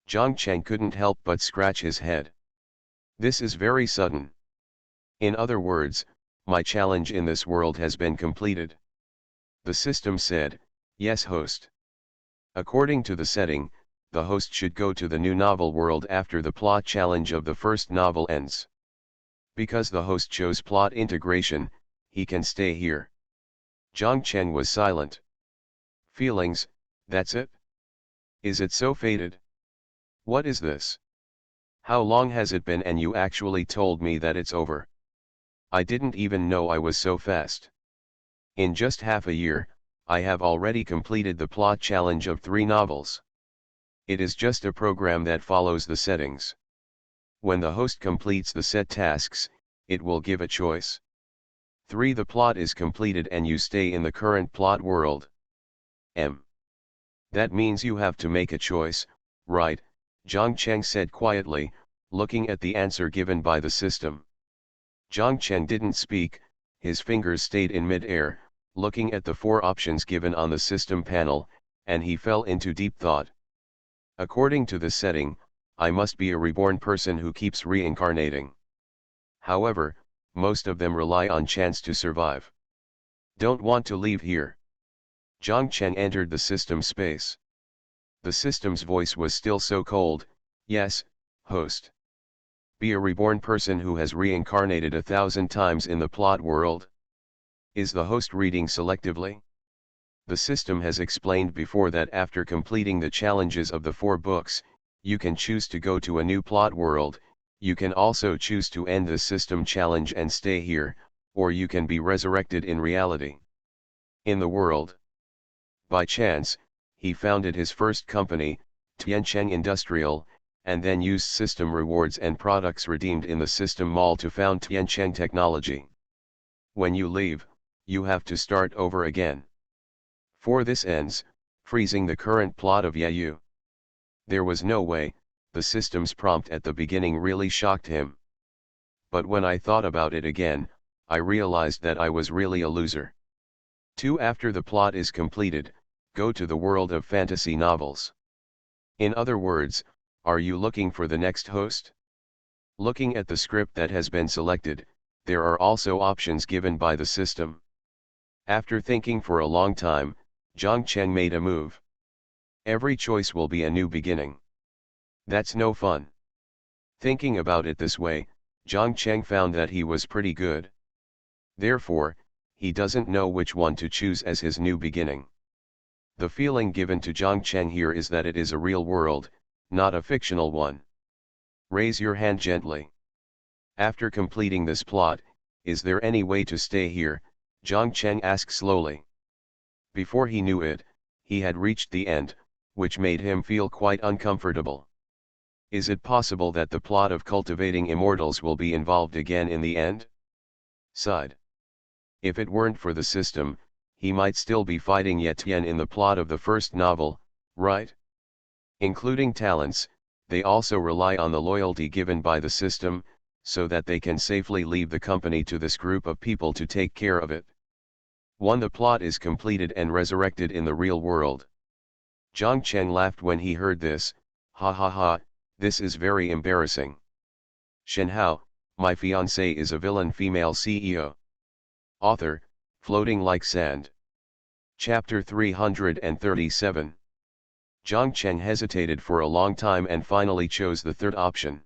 Zhang Chen couldn't help but scratch his head. This is very sudden. In other words, my challenge in this world has been completed. The system said, yes host. According to the setting, the host should go to the new novel world after the plot challenge of the first novel ends. Because the host chose plot integration, he can stay here. Zhang Chen was silent. Feelings, that's it? Is it so fated? What is this? How long has it been and you actually told me that it's over? I didn't even know I was so fast. In just half a year, I have already completed the plot challenge of 3 novels. It is just a program that follows the settings. When the host completes the set tasks, it will give a choice. 3. The plot is completed and you stay in the current plot world. That means you have to make a choice, right? Zhang Chen said quietly, looking at the answer given by the system. Zhang Chen didn't speak, his fingers stayed in mid-air, looking at the 4 options given on the system panel, and he fell into deep thought. According to the setting, I must be a reborn person who keeps reincarnating. However, most of them rely on chance to survive. Don't want to leave here. Zhang Chen entered the system space. The system's voice was still so cold. Yes, host. Be a reborn person who has reincarnated 1,000 times in the plot world. Is the host reading selectively? The system has explained before that after completing the challenges of the 4 books, you can choose to go to a new plot world. You can also choose to end the system challenge and stay here, or you can be resurrected in reality. In the world. By chance, he founded his first company, Tiancheng Industrial, and then used system rewards and products redeemed in the system mall to found Tiancheng Technology. When you leave, you have to start over again. For this ends, freezing the current plot of Yayu. There was no way. The system's prompt at the beginning really shocked him. But when I thought about it again, I realized that I was really a loser. 2. After the plot is completed, go to the world of fantasy novels. In other words, are you looking for the next host? Looking at the script that has been selected, there are also options given by the system. After thinking for a long time, Zhang Chen made a move. Every choice will be a new beginning. That's no fun. Thinking about it this way, Zhang Chen found that he was pretty good. Therefore, he doesn't know which one to choose as his new beginning. The feeling given to Zhang Chen here is that it is a real world, not a fictional one. Raise your hand gently. After completing this plot, is there any way to stay here? Zhang Chen asked slowly. Before he knew it, he had reached the end, which made him feel quite uncomfortable. Is it possible that the plot of cultivating immortals will be involved again in the end? Sighed. If it weren't for the system, he might still be fighting Ye Tian in the plot of the first novel, right? Including talents, they also rely on the loyalty given by the system, so that they can safely leave the company to this group of people to take care of it. 1. The plot is completed and resurrected in the real world. Zhang Chen laughed when he heard this. Ha ha ha, this is very embarrassing. Shenhao, my fiancée is a villain female CEO. Author, Floating Like Sand. Chapter 337. Zhang Chen hesitated for a long time and finally chose the third option.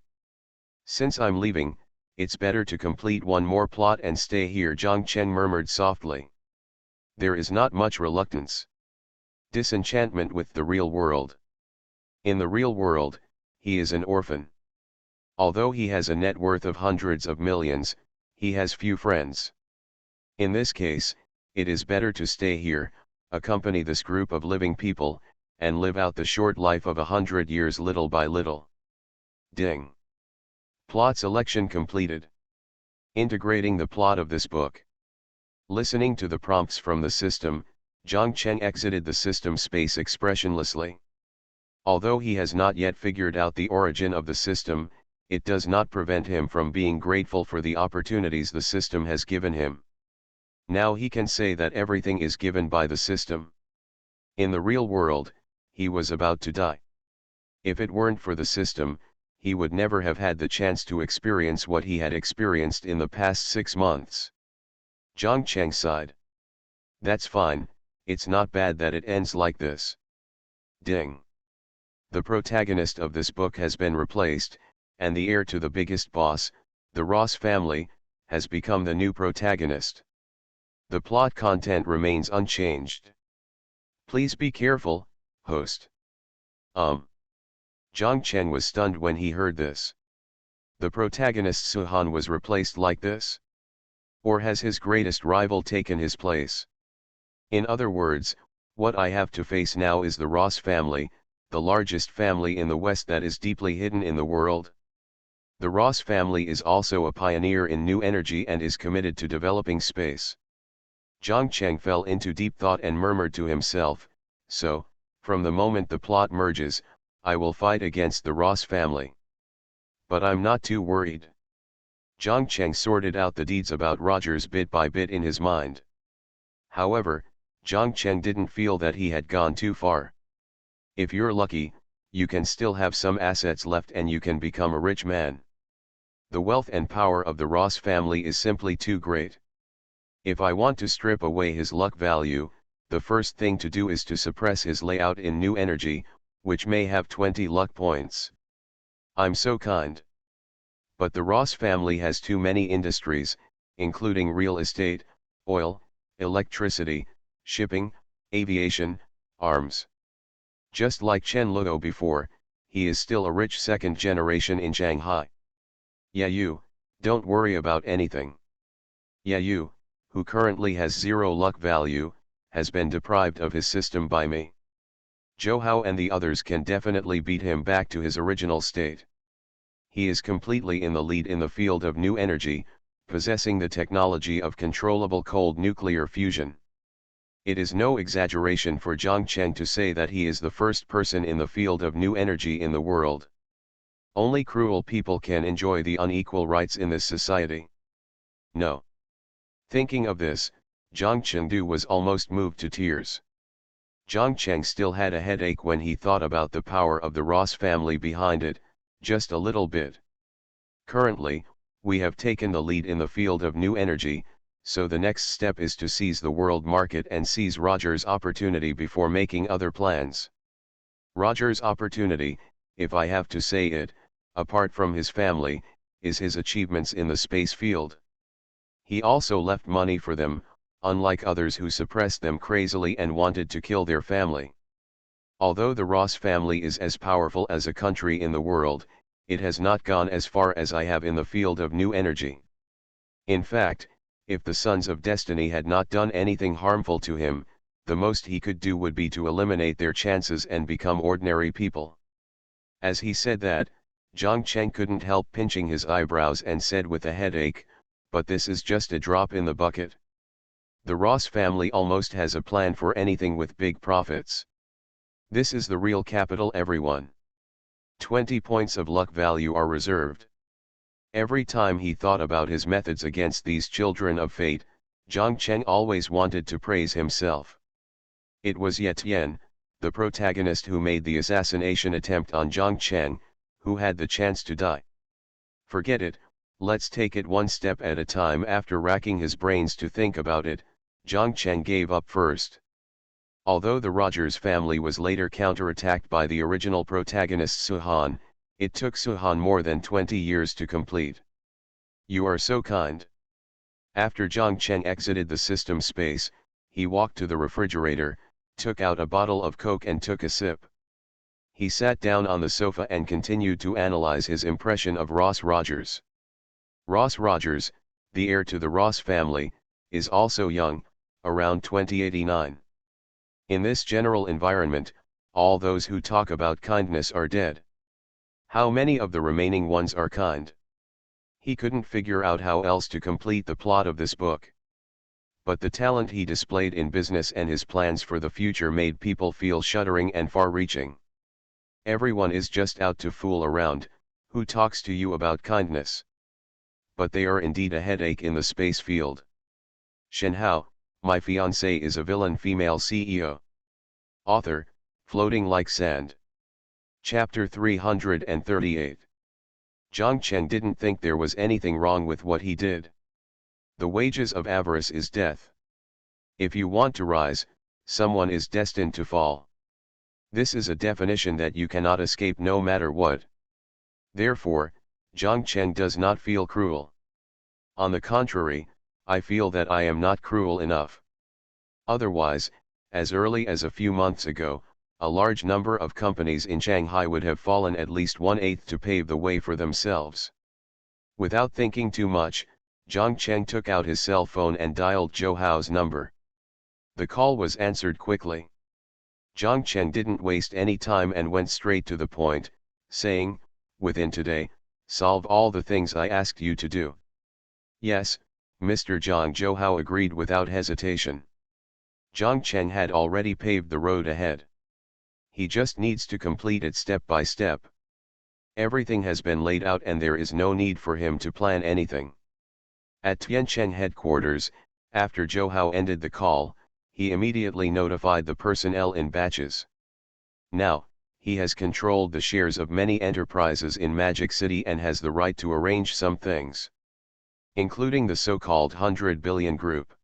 Since I'm leaving, it's better to complete one more plot and stay here, Zhang Chen murmured softly. There is not much reluctance. Disenchantment with the real world. In the real world, he is an orphan. Although he has a net worth of hundreds of millions, he has few friends. In this case, it is better to stay here, accompany this group of living people, and live out the short life of 100 years little by little. Ding. Plot selection completed. Integrating the plot of this book. Listening to the prompts from the system, Zhang Cheng exited the system space expressionlessly. Although he has not yet figured out the origin of the system, it does not prevent him from being grateful for the opportunities the system has given him. Now he can say that everything is given by the system. In the real world, he was about to die. If it weren't for the system, he would never have had the chance to experience what he had experienced in the past 6 months. Zhang Cheng sighed. That's fine, it's not bad that it ends like this. Ding. The protagonist of this book has been replaced, and the heir to the biggest boss, the Ross family, has become the new protagonist. The plot content remains unchanged. Please be careful, host. Zhang Cheng was stunned when he heard this. The protagonist Suhan was replaced like this? Or has his greatest rival taken his place? In other words, what I have to face now is the Ross family, the largest family in the West that is deeply hidden in the world. The Ross family is also a pioneer in new energy and is committed to developing space. Zhang Cheng fell into deep thought and murmured to himself, so, from the moment the plot merges, I will fight against the Ross family. But I'm not too worried. Zhang Cheng sorted out the deeds about Rogers bit by bit in his mind. However, Zhang Cheng didn't feel that he had gone too far. If you're lucky, you can still have some assets left and you can become a rich man. The wealth and power of the Ross family is simply too great. If I want to strip away his luck value, the first thing to do is to suppress his layout in new energy, which may have 20 luck points. I'm so kind. But the Ross family has too many industries, including real estate, oil, electricity, shipping, aviation, arms. Just like Chen Luo before, he is still a rich second generation in Shanghai. Yeah, you, don't worry about anything. Yeah, you, who currently has 0 luck value, has been deprived of his system by me. Zhou Hao and the others can definitely beat him back to his original state. He is completely in the lead in the field of new energy, possessing the technology of controllable cold nuclear fusion. It is no exaggeration for Zhang Cheng to say that he is the first person in the field of new energy in the world. Only cruel people can enjoy the unequal rights in this society. No. Thinking of this, Zhang Chengdu was almost moved to tears. Zhang Cheng still had a headache when he thought about the power of the Ross family behind it, just a little bit. Currently, we have taken the lead in the field of new energy, so the next step is to seize the world market and seize Roger's opportunity before making other plans. Roger's opportunity, if I have to say it, apart from his family, is his achievements in the space field. He also left money for them, unlike others who suppressed them crazily and wanted to kill their family. Although the Ross family is as powerful as a country in the world, it has not gone as far as I have in the field of new energy. In fact, if the Sons of Destiny had not done anything harmful to him, the most he could do would be to eliminate their chances and become ordinary people. As he said that, Zhang Cheng couldn't help pinching his eyebrows and said with a headache, but this is just a drop in the bucket. The Ross family almost has a plan for anything with big profits. This is the real capital, everyone. 20 points of luck value are reserved. Every time he thought about his methods against these children of fate, Zhang Cheng always wanted to praise himself. It was Ye Tian, the protagonist who made the assassination attempt on Zhang Cheng, who had the chance to die. Forget it, let's take it one step at a time. After racking his brains to think about it, Zhang Cheng gave up first. Although the Rogers family was later counterattacked by the original protagonist Suhan, it took Suhan more than 20 years to complete. You are so kind. After Zhang Cheng exited the system space, he walked to the refrigerator, took out a bottle of Coke and took a sip. He sat down on the sofa and continued to analyze his impression of Ross Rogers. Ross Rogers, the heir to the Ross family, is also young, around 2089. In this general environment, all those who talk about kindness are dead. How many of the remaining ones are kind? He couldn't figure out how else to complete the plot of this book. But the talent he displayed in business and his plans for the future made people feel shuddering and far-reaching. Everyone is just out to fool around, who talks to you about kindness. But they are indeed a headache in the space field. Shenhao, my fiancée is a villain female CEO. Author, Floating Like Sand. Chapter 338. Zhang Cheng didn't think there was anything wrong with what he did. The wages of avarice is death. If you want to rise, someone is destined to fall. This is a definition that you cannot escape no matter what. Therefore, Zhang Cheng does not feel cruel. On the contrary, I feel that I am not cruel enough. Otherwise, as early as a few months ago, a large number of companies in Shanghai would have fallen at least 1/8 to pave the way for themselves. Without thinking too much, Zhang Cheng took out his cell phone and dialed Zhou Hao's number. The call was answered quickly. Zhang Cheng didn't waste any time and went straight to the point, saying, "Within today, solve all the things I asked you to do." "Yes, Mr. Zhang," Zhou Hao agreed without hesitation. Zhang Cheng had already paved the road ahead. He just needs to complete it step by step. Everything has been laid out and there is no need for him to plan anything. At Tiancheng headquarters, after Zhou Hao ended the call, he immediately notified the personnel in batches. Now, he has controlled the shares of many enterprises in Magic City and has the right to arrange some things, including the so-called 100 billion group.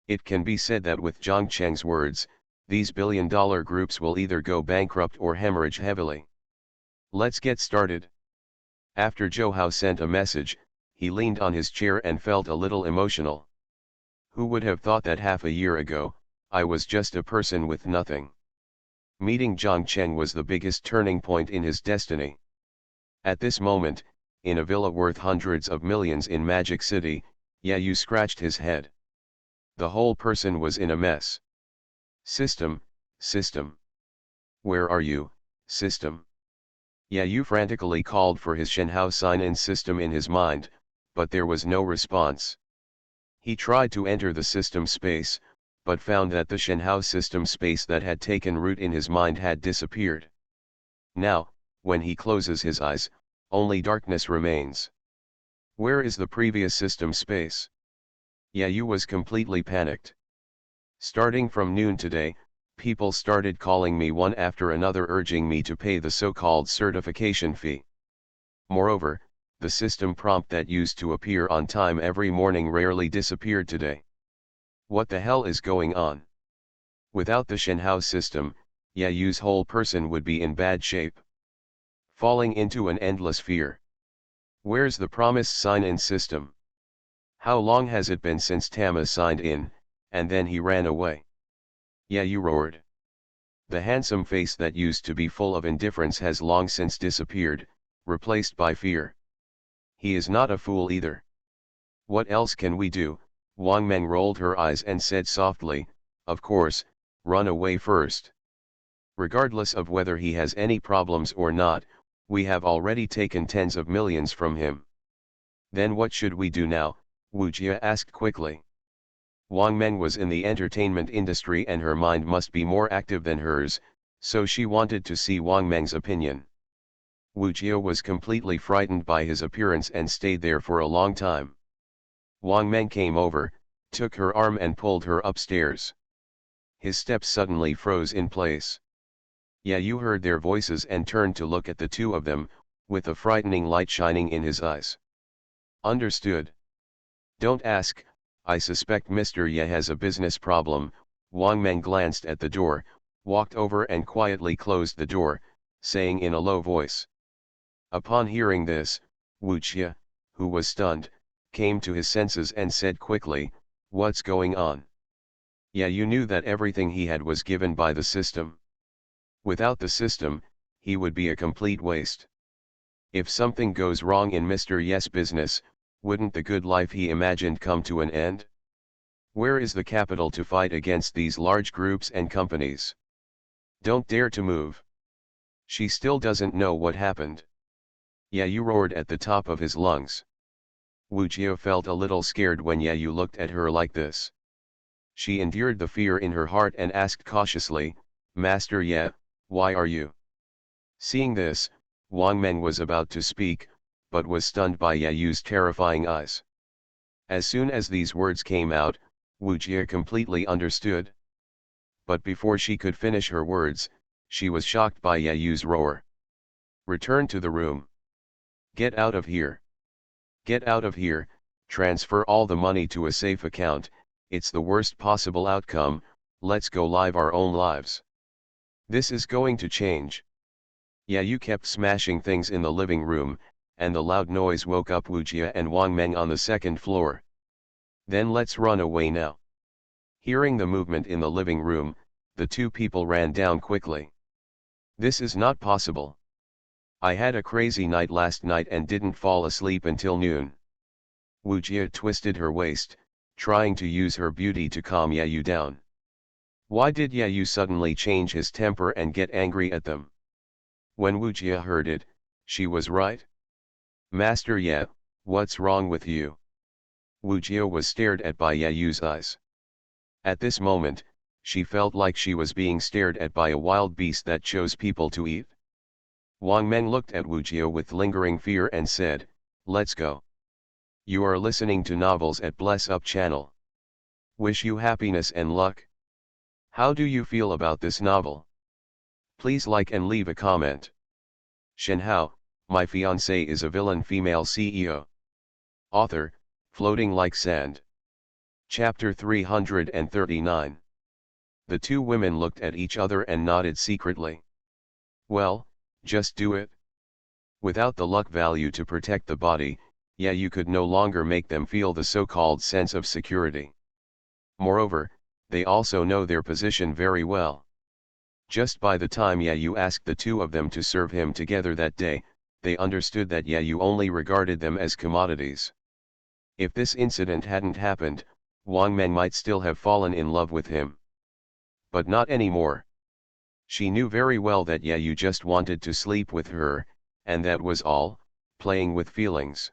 It can be said that with Zhang Cheng's words, these billion-dollar groups will either go bankrupt or hemorrhage heavily. Let's get started. After Zhou Hao sent a message, he leaned on his chair and felt a little emotional. Who would have thought that half a year ago, I was just a person with nothing? Meeting Zhang Cheng was the biggest turning point in his destiny. At this moment, in a villa worth hundreds of millions in Magic City, Yu scratched his head. The whole person was in a mess. System, system. Where are you, system? Yu frantically called for his Shenhao sign-in system in his mind, but there was no response. He tried to enter the system space, but found that the Shenhao system space that had taken root in his mind had disappeared. Now, when he closes his eyes, only darkness remains. Where is the previous system space? Yu was completely panicked. Starting from noon today, people started calling me one after another urging me to pay the so-called certification fee. Moreover, the system prompt that used to appear on time every morning rarely disappeared today. What the hell is going on? Without the Shenhao system, Yu's whole person would be in bad shape. Falling into an endless fear. Where's the promised sign-in system? How long has it been since Tama signed in, and then he ran away? Yu roared. The handsome face that used to be full of indifference has long since disappeared, replaced by fear. He is not a fool either. What else can we do? Wang Meng rolled her eyes and said softly, "Of course, run away first. Regardless of whether he has any problems or not, we have already taken tens of millions from him." "Then what should we do now?" Wu Jia asked quickly. Wang Meng was in the entertainment industry and her mind must be more active than hers, so she wanted to see Wang Meng's opinion. Wu Jia was completely frightened by his appearance and stayed there for a long time. Wang Meng came over, took her arm and pulled her upstairs. His steps suddenly froze in place. Yu heard their voices and turned to look at the two of them, with a frightening light shining in his eyes. "Understood. Don't ask, I suspect Mr. Ye has a business problem." Wang Meng glanced at the door, walked over and quietly closed the door, saying in a low voice. Upon hearing this, Wu Jia, who was stunned, came to his senses and said quickly, "What's going on?" Yu knew that everything he had was given by the system. Without the system, he would be a complete waste. If something goes wrong in Mr. Ye's business, wouldn't the good life he imagined come to an end? Where is the capital to fight against these large groups and companies? Don't dare to move. She still doesn't know what happened. Yu roared at the top of his lungs. Wu Jia felt a little scared when Yayu looked at her like this. She endured the fear in her heart and asked cautiously, "Master Ye, why are you?" Seeing this, Wang Meng was about to speak, but was stunned by Yayu's terrifying eyes. As soon as these words came out, Wu Jia completely understood. But before she could finish her words, she was shocked by Yayu's roar. "Return to the room. Get out of here. Get out of here, transfer all the money to a safe account, it's the worst possible outcome, let's go live our own lives. This is going to change." Yayu kept smashing things in the living room, and the loud noise woke up Wu Jia and Wang Meng on the second floor. "Then let's run away now." Hearing the movement in the living room, the two people ran down quickly. "This is not possible. I had a crazy night last night and didn't fall asleep until noon." Wu Jia twisted her waist, trying to use her beauty to calm Yayu down. Why did Yayu suddenly change his temper and get angry at them? When Wu Jia heard it, she was right. "Master Ye, what's wrong with you?" Wu Jia was stared at by Yayu's eyes. At this moment, she felt like she was being stared at by a wild beast that chose people to eat. Wang Meng looked at Wu Jia with lingering fear and said, "Let's go. You are listening to novels at Bless Up channel. Wish you happiness and luck. How do you feel about this novel? Please like and leave a comment." Shenhao, My Fiancée is a Villain Female CEO. Author, Floating Like Sand. Chapter 339. The two women looked at each other and nodded secretly. Well, just do it. Without the luck value to protect the body, you could no longer make them feel the so-called sense of security. Moreover, they also know their position very well. Just by the time Yayu asked the two of them to serve him together that day, they understood that Yayu only regarded them as commodities. If this incident hadn't happened, Wang Meng might still have fallen in love with him. But not anymore. She knew very well that Yayu just wanted to sleep with her, and that was all, playing with feelings.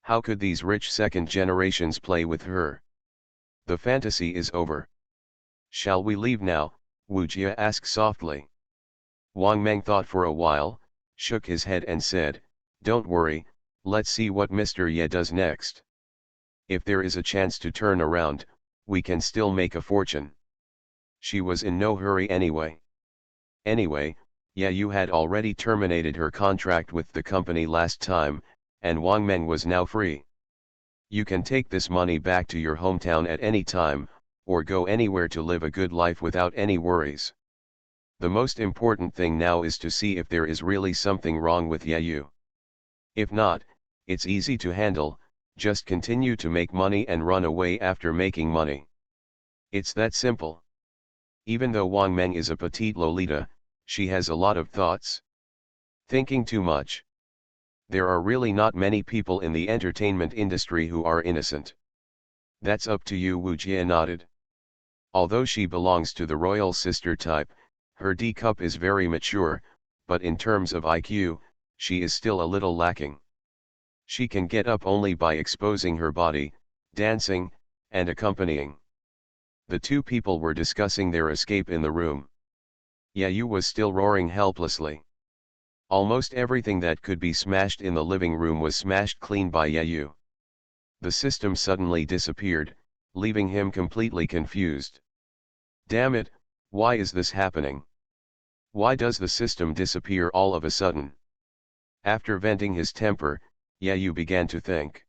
How could these rich second generations play with her? The fantasy is over. "Shall we leave now?" Wu Jia asked softly. Wang Meng thought for a while, shook his head and said, "Don't worry, let's see what Mr. Ye does next. If there is a chance to turn around, we can still make a fortune." She was in no hurry anyway. Anyway, Yayu had already terminated her contract with the company last time, and Wang Meng was now free. "You can take this money back to your hometown at any time, or go anywhere to live a good life without any worries. The most important thing now is to see if there is really something wrong with Yayu. If not, it's easy to handle, just continue to make money and run away after making money. It's that simple." Even though Wang Meng is a petite Lolita, she has a lot of thoughts. Thinking too much. There are really not many people in the entertainment industry who are innocent. "That's up to you," Wu Jia nodded. Although she belongs to the royal sister type, her D cup is very mature, but in terms of IQ, she is still a little lacking. She can get up only by exposing her body, dancing, and accompanying. The two people were discussing their escape in the room. Yayu was still roaring helplessly. Almost everything that could be smashed in the living room was smashed clean by Yayu. The system suddenly disappeared, leaving him completely confused. Damn it, why is this happening? Why does the system disappear all of a sudden? After venting his temper, Yayu began to think.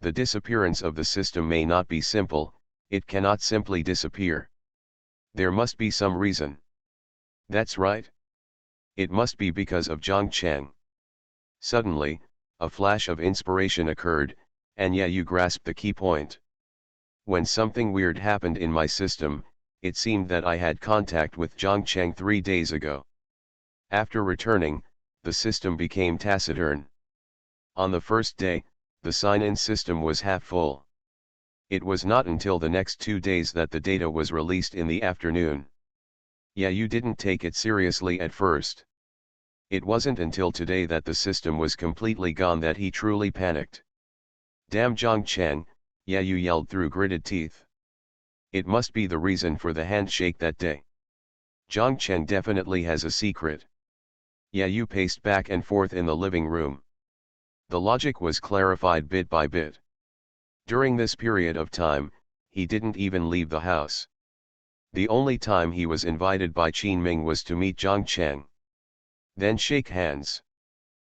The disappearance of the system may not be simple, it cannot simply disappear. There must be some reason. That's right. It must be because of Zhang Cheng. Suddenly, a flash of inspiration occurred, and Yayu grasped the key point. When something weird happened in my system, it seemed that I had contact with Zhang Cheng 3 days ago. After returning, the system became taciturn. On the first day, the sign-in system was half full. It was not until the next 2 days that the data was released in the afternoon. Yayu didn't take it seriously at first. It wasn't until today that the system was completely gone that he truly panicked. Damn Zhongcheng, Yayu yelled through gritted teeth. It must be the reason for the handshake that day. Zhongcheng definitely has a secret. Yayu paced back and forth in the living room. The logic was clarified bit by bit. During this period of time, he didn't even leave the house. The only time he was invited by Qin Ming was to meet Zhongcheng. Then shake hands.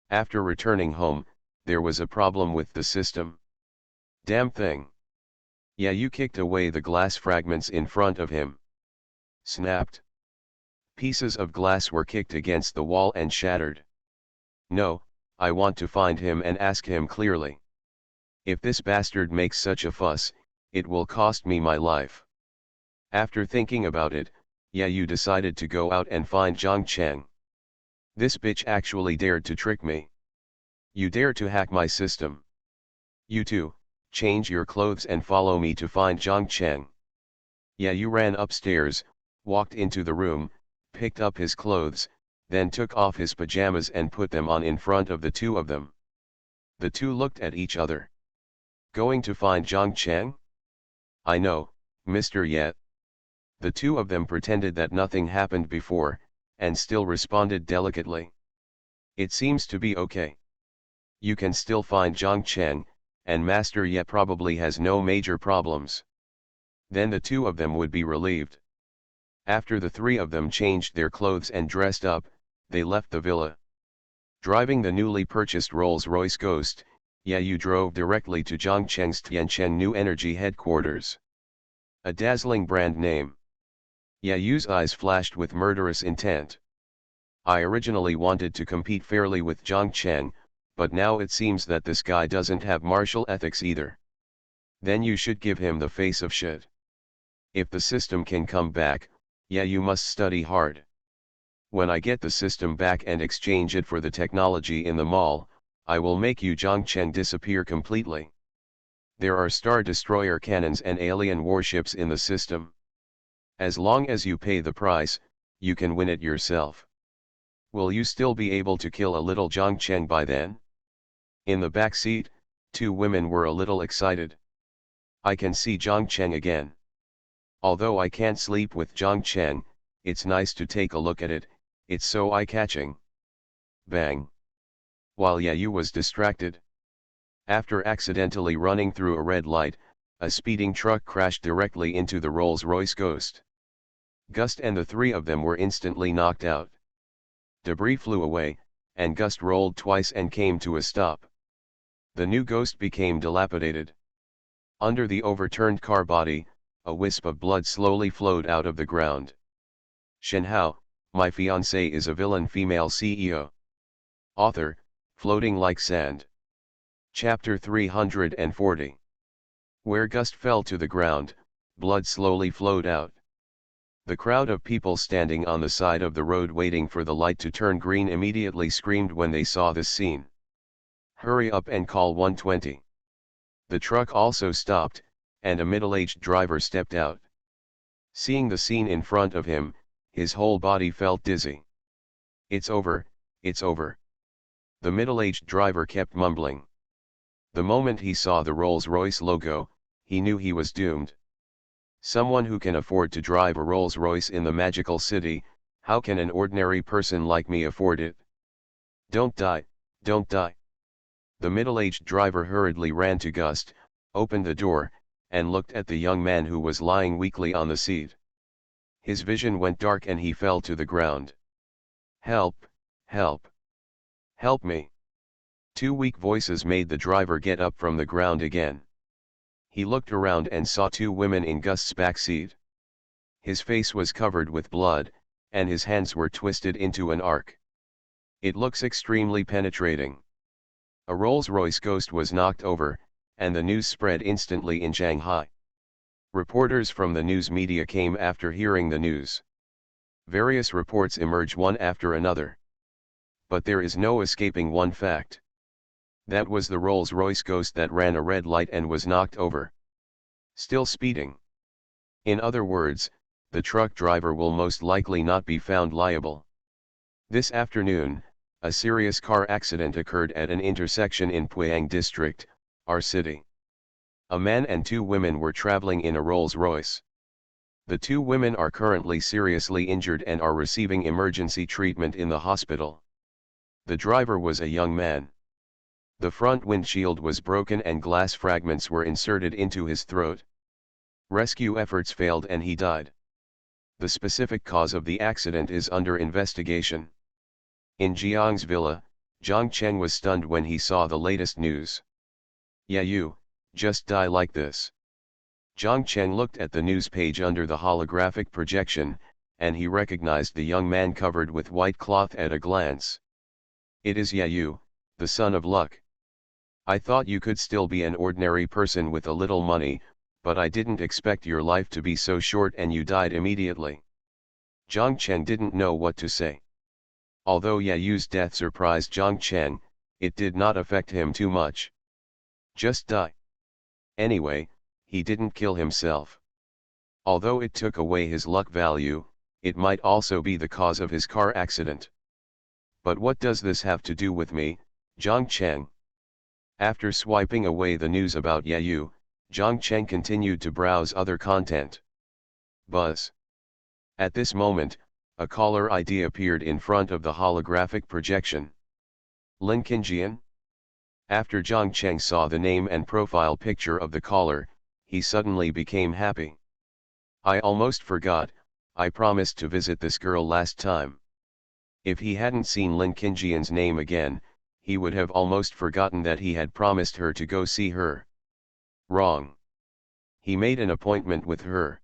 After returning home, there was a problem with the system. Damn thing. Yayu kicked away the glass fragments in front of him. Snapped. Pieces of glass were kicked against the wall and shattered. No, I want to find him and ask him clearly. If this bastard makes such a fuss, it will cost me my life. After thinking about it, Yayu decided to go out and find Zhongcheng. This bitch actually dared to trick me. You dare to hack my system. You too, change your clothes and follow me to find Zhongcheng. Yayu ran upstairs, walked into the room, picked up his clothes, then took off his pajamas and put them on in front of the two of them. The two looked at each other. Going to find Zhongcheng? I know, Mr. Yet. The two of them pretended that nothing happened before, and still responded delicately. It seems to be okay. You can still find Zhongcheng, and Master Ye probably has no major problems. Then the two of them would be relieved. After the three of them changed their clothes and dressed up, they left the villa. Driving the newly purchased Rolls-Royce Ghost, Yayu drove directly to Zhongcheng's Tiancheng New Energy headquarters. A dazzling brand name. Yayu's eyes flashed with murderous intent. I originally wanted to compete fairly with Zhongcheng, but now it seems that this guy doesn't have martial ethics either. Then you should give him the face of shit. If the system can come back, you must study hard. When I get the system back and exchange it for the technology in the mall, I will make you Zhongcheng disappear completely. There are Star Destroyer cannons and alien warships in the system. As long as you pay the price, you can win it yourself. Will you still be able to kill a little Zhongcheng by then? In the back seat, two women were a little excited. I can see Zhongcheng again. Although I can't sleep with Zhongcheng, it's nice to take a look at it, it's so eye-catching. Bang. While Yayu was distracted. After accidentally running through a red light, a speeding truck crashed directly into the Rolls-Royce Ghost. Gust and the three of them were instantly knocked out. Debris flew away, and Gust rolled twice and came to a stop. The new Ghost became dilapidated. Under the overturned car body, a wisp of blood slowly flowed out of the ground. Shenhao, my fiancée is a villain female CEO. Author, Floating Like Sand. Chapter 340. Where Gust fell to the ground, blood slowly flowed out. The crowd of people standing on the side of the road waiting for the light to turn green immediately screamed when they saw this scene. Hurry up and call 120. The truck also stopped, and a middle-aged driver stepped out. Seeing the scene in front of him, his whole body felt dizzy. It's over, it's over. The middle-aged driver kept mumbling. The moment he saw the Rolls-Royce logo, he knew he was doomed. Someone who can afford to drive a Rolls-Royce in the magical city, how can an ordinary person like me afford it? Don't die, don't die. The middle-aged driver hurriedly ran to Gust, opened the door, and looked at the young man who was lying weakly on the seat. His vision went dark and he fell to the ground. Help, help. Help me. Two weak voices made the driver get up from the ground again. He looked around and saw two women in Gust's back seat. His face was covered with blood, and his hands were twisted into an arc. It looks extremely penetrating. A Rolls-Royce Ghost was knocked over, and the news spread instantly in Shanghai. Reporters from the news media came after hearing the news. Various reports emerge one after another. But there is no escaping one fact. That was the Rolls-Royce Ghost that ran a red light and was knocked over. Still speeding. In other words, the truck driver will most likely not be found liable. This afternoon, a serious car accident occurred at an intersection in Puiyang district, our city. A man and two women were traveling in a Rolls-Royce. The two women are currently seriously injured and are receiving emergency treatment in the hospital. The driver was a young man. The front windshield was broken and glass fragments were inserted into his throat. Rescue efforts failed and he died. The specific cause of the accident is under investigation. In Jiang's villa, Jiang Cheng was stunned when he saw the latest news. Yeah, you just die like this. Jiang Cheng looked at the news page under the holographic projection, and he recognized the young man covered with white cloth at a glance. It is Yayu, the son of luck. I thought you could still be an ordinary person with a little money, but I didn't expect your life to be so short and you died immediately. Jiang Cheng didn't know what to say. Although Yayu's death surprised Jiang Cheng, it did not affect him too much. Just die. Anyway, he didn't kill himself. Although it took away his luck value, it might also be the cause of his car accident. But what does this have to do with me, Jiang Cheng? After swiping away the news about Yayu, Jiang Cheng continued to browse other content. Buzz. At this moment, a caller ID appeared in front of the holographic projection. Lin Qingjian? After Jiang Cheng saw the name and profile picture of the caller, he suddenly became happy. I almost forgot, I promised to visit this girl last time. If he hadn't seen Lin Qingjian's name again, he would have almost forgotten that he had promised her to go see her. Wrong. He made an appointment with her.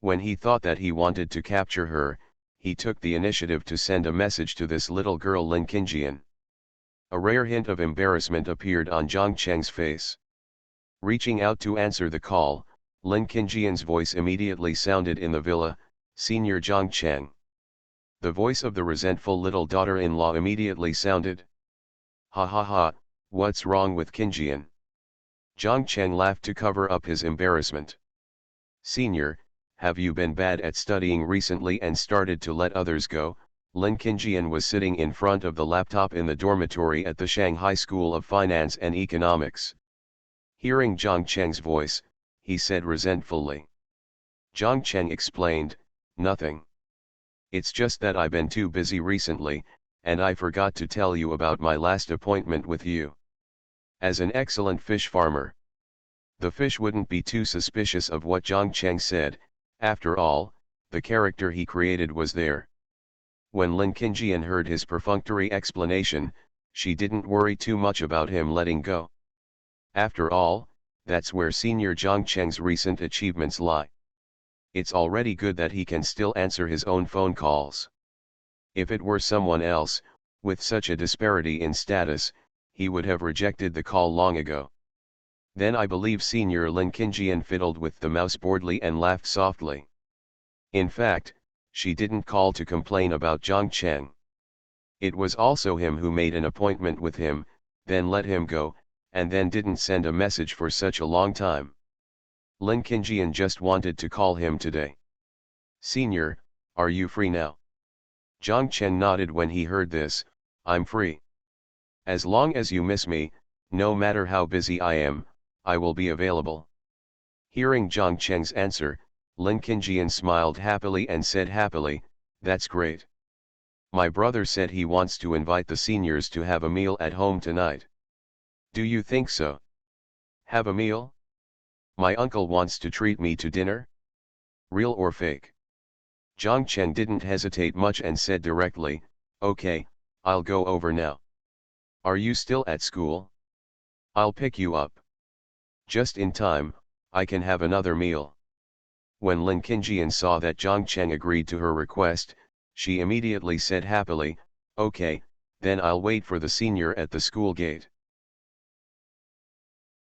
When he thought that he wanted to capture her, he took the initiative to send a message to this little girl Lin Qingjian. A rare hint of embarrassment appeared on Jiang Cheng's face. Reaching out to answer the call, Lin Qingjian's voice immediately sounded in the villa, "Senior Jiang Cheng." The voice of the resentful little daughter-in-law immediately sounded. Ha ha ha, what's wrong with Qingjian? Jiang Cheng laughed to cover up his embarrassment. Senior, have you been bad at studying recently and started to let others go? Lin Qingjian was sitting in front of the laptop in the dormitory at the Shanghai School of Finance and Economics. Hearing Jiang Cheng's voice, he said resentfully. Jiang Cheng explained, nothing. It's just that I've been too busy recently, and I forgot to tell you about my last appointment with you. As an excellent fish farmer. The fish wouldn't be too suspicious of what Jiang Cheng said, after all, the character he created was there. When Lin Qingjian heard his perfunctory explanation, she didn't worry too much about him letting go. After all, that's where Senior Jiang Cheng's recent achievements lie. It's already good that he can still answer his own phone calls. If it were someone else, with such a disparity in status, he would have rejected the call long ago. Then I believe Senior Lin Qingjian fiddled with the mouse boredly and laughed softly. In fact, she didn't call to complain about Jiang Cheng. It was also him who made an appointment with him, then let him go, and then didn't send a message for such a long time. Lin Qingjian just wanted to call him today. Senior, are you free now? Jiang Cheng nodded when he heard this, I'm free. As long as you miss me, no matter how busy I am, I will be available. Hearing Jiang Cheng's answer, Lin Qingjian smiled happily and said happily, that's great. My brother said he wants to invite the seniors to have a meal at home tonight. Do you think so? Have a meal? My uncle wants to treat me to dinner? Real or fake? Jiang Cheng didn't hesitate much and said directly, okay, I'll go over now. Are you still at school? I'll pick you up. Just in time, I can have another meal. When Lin Qingjian saw that Jiang Cheng agreed to her request, she immediately said happily, okay, then I'll wait for the senior at the school gate.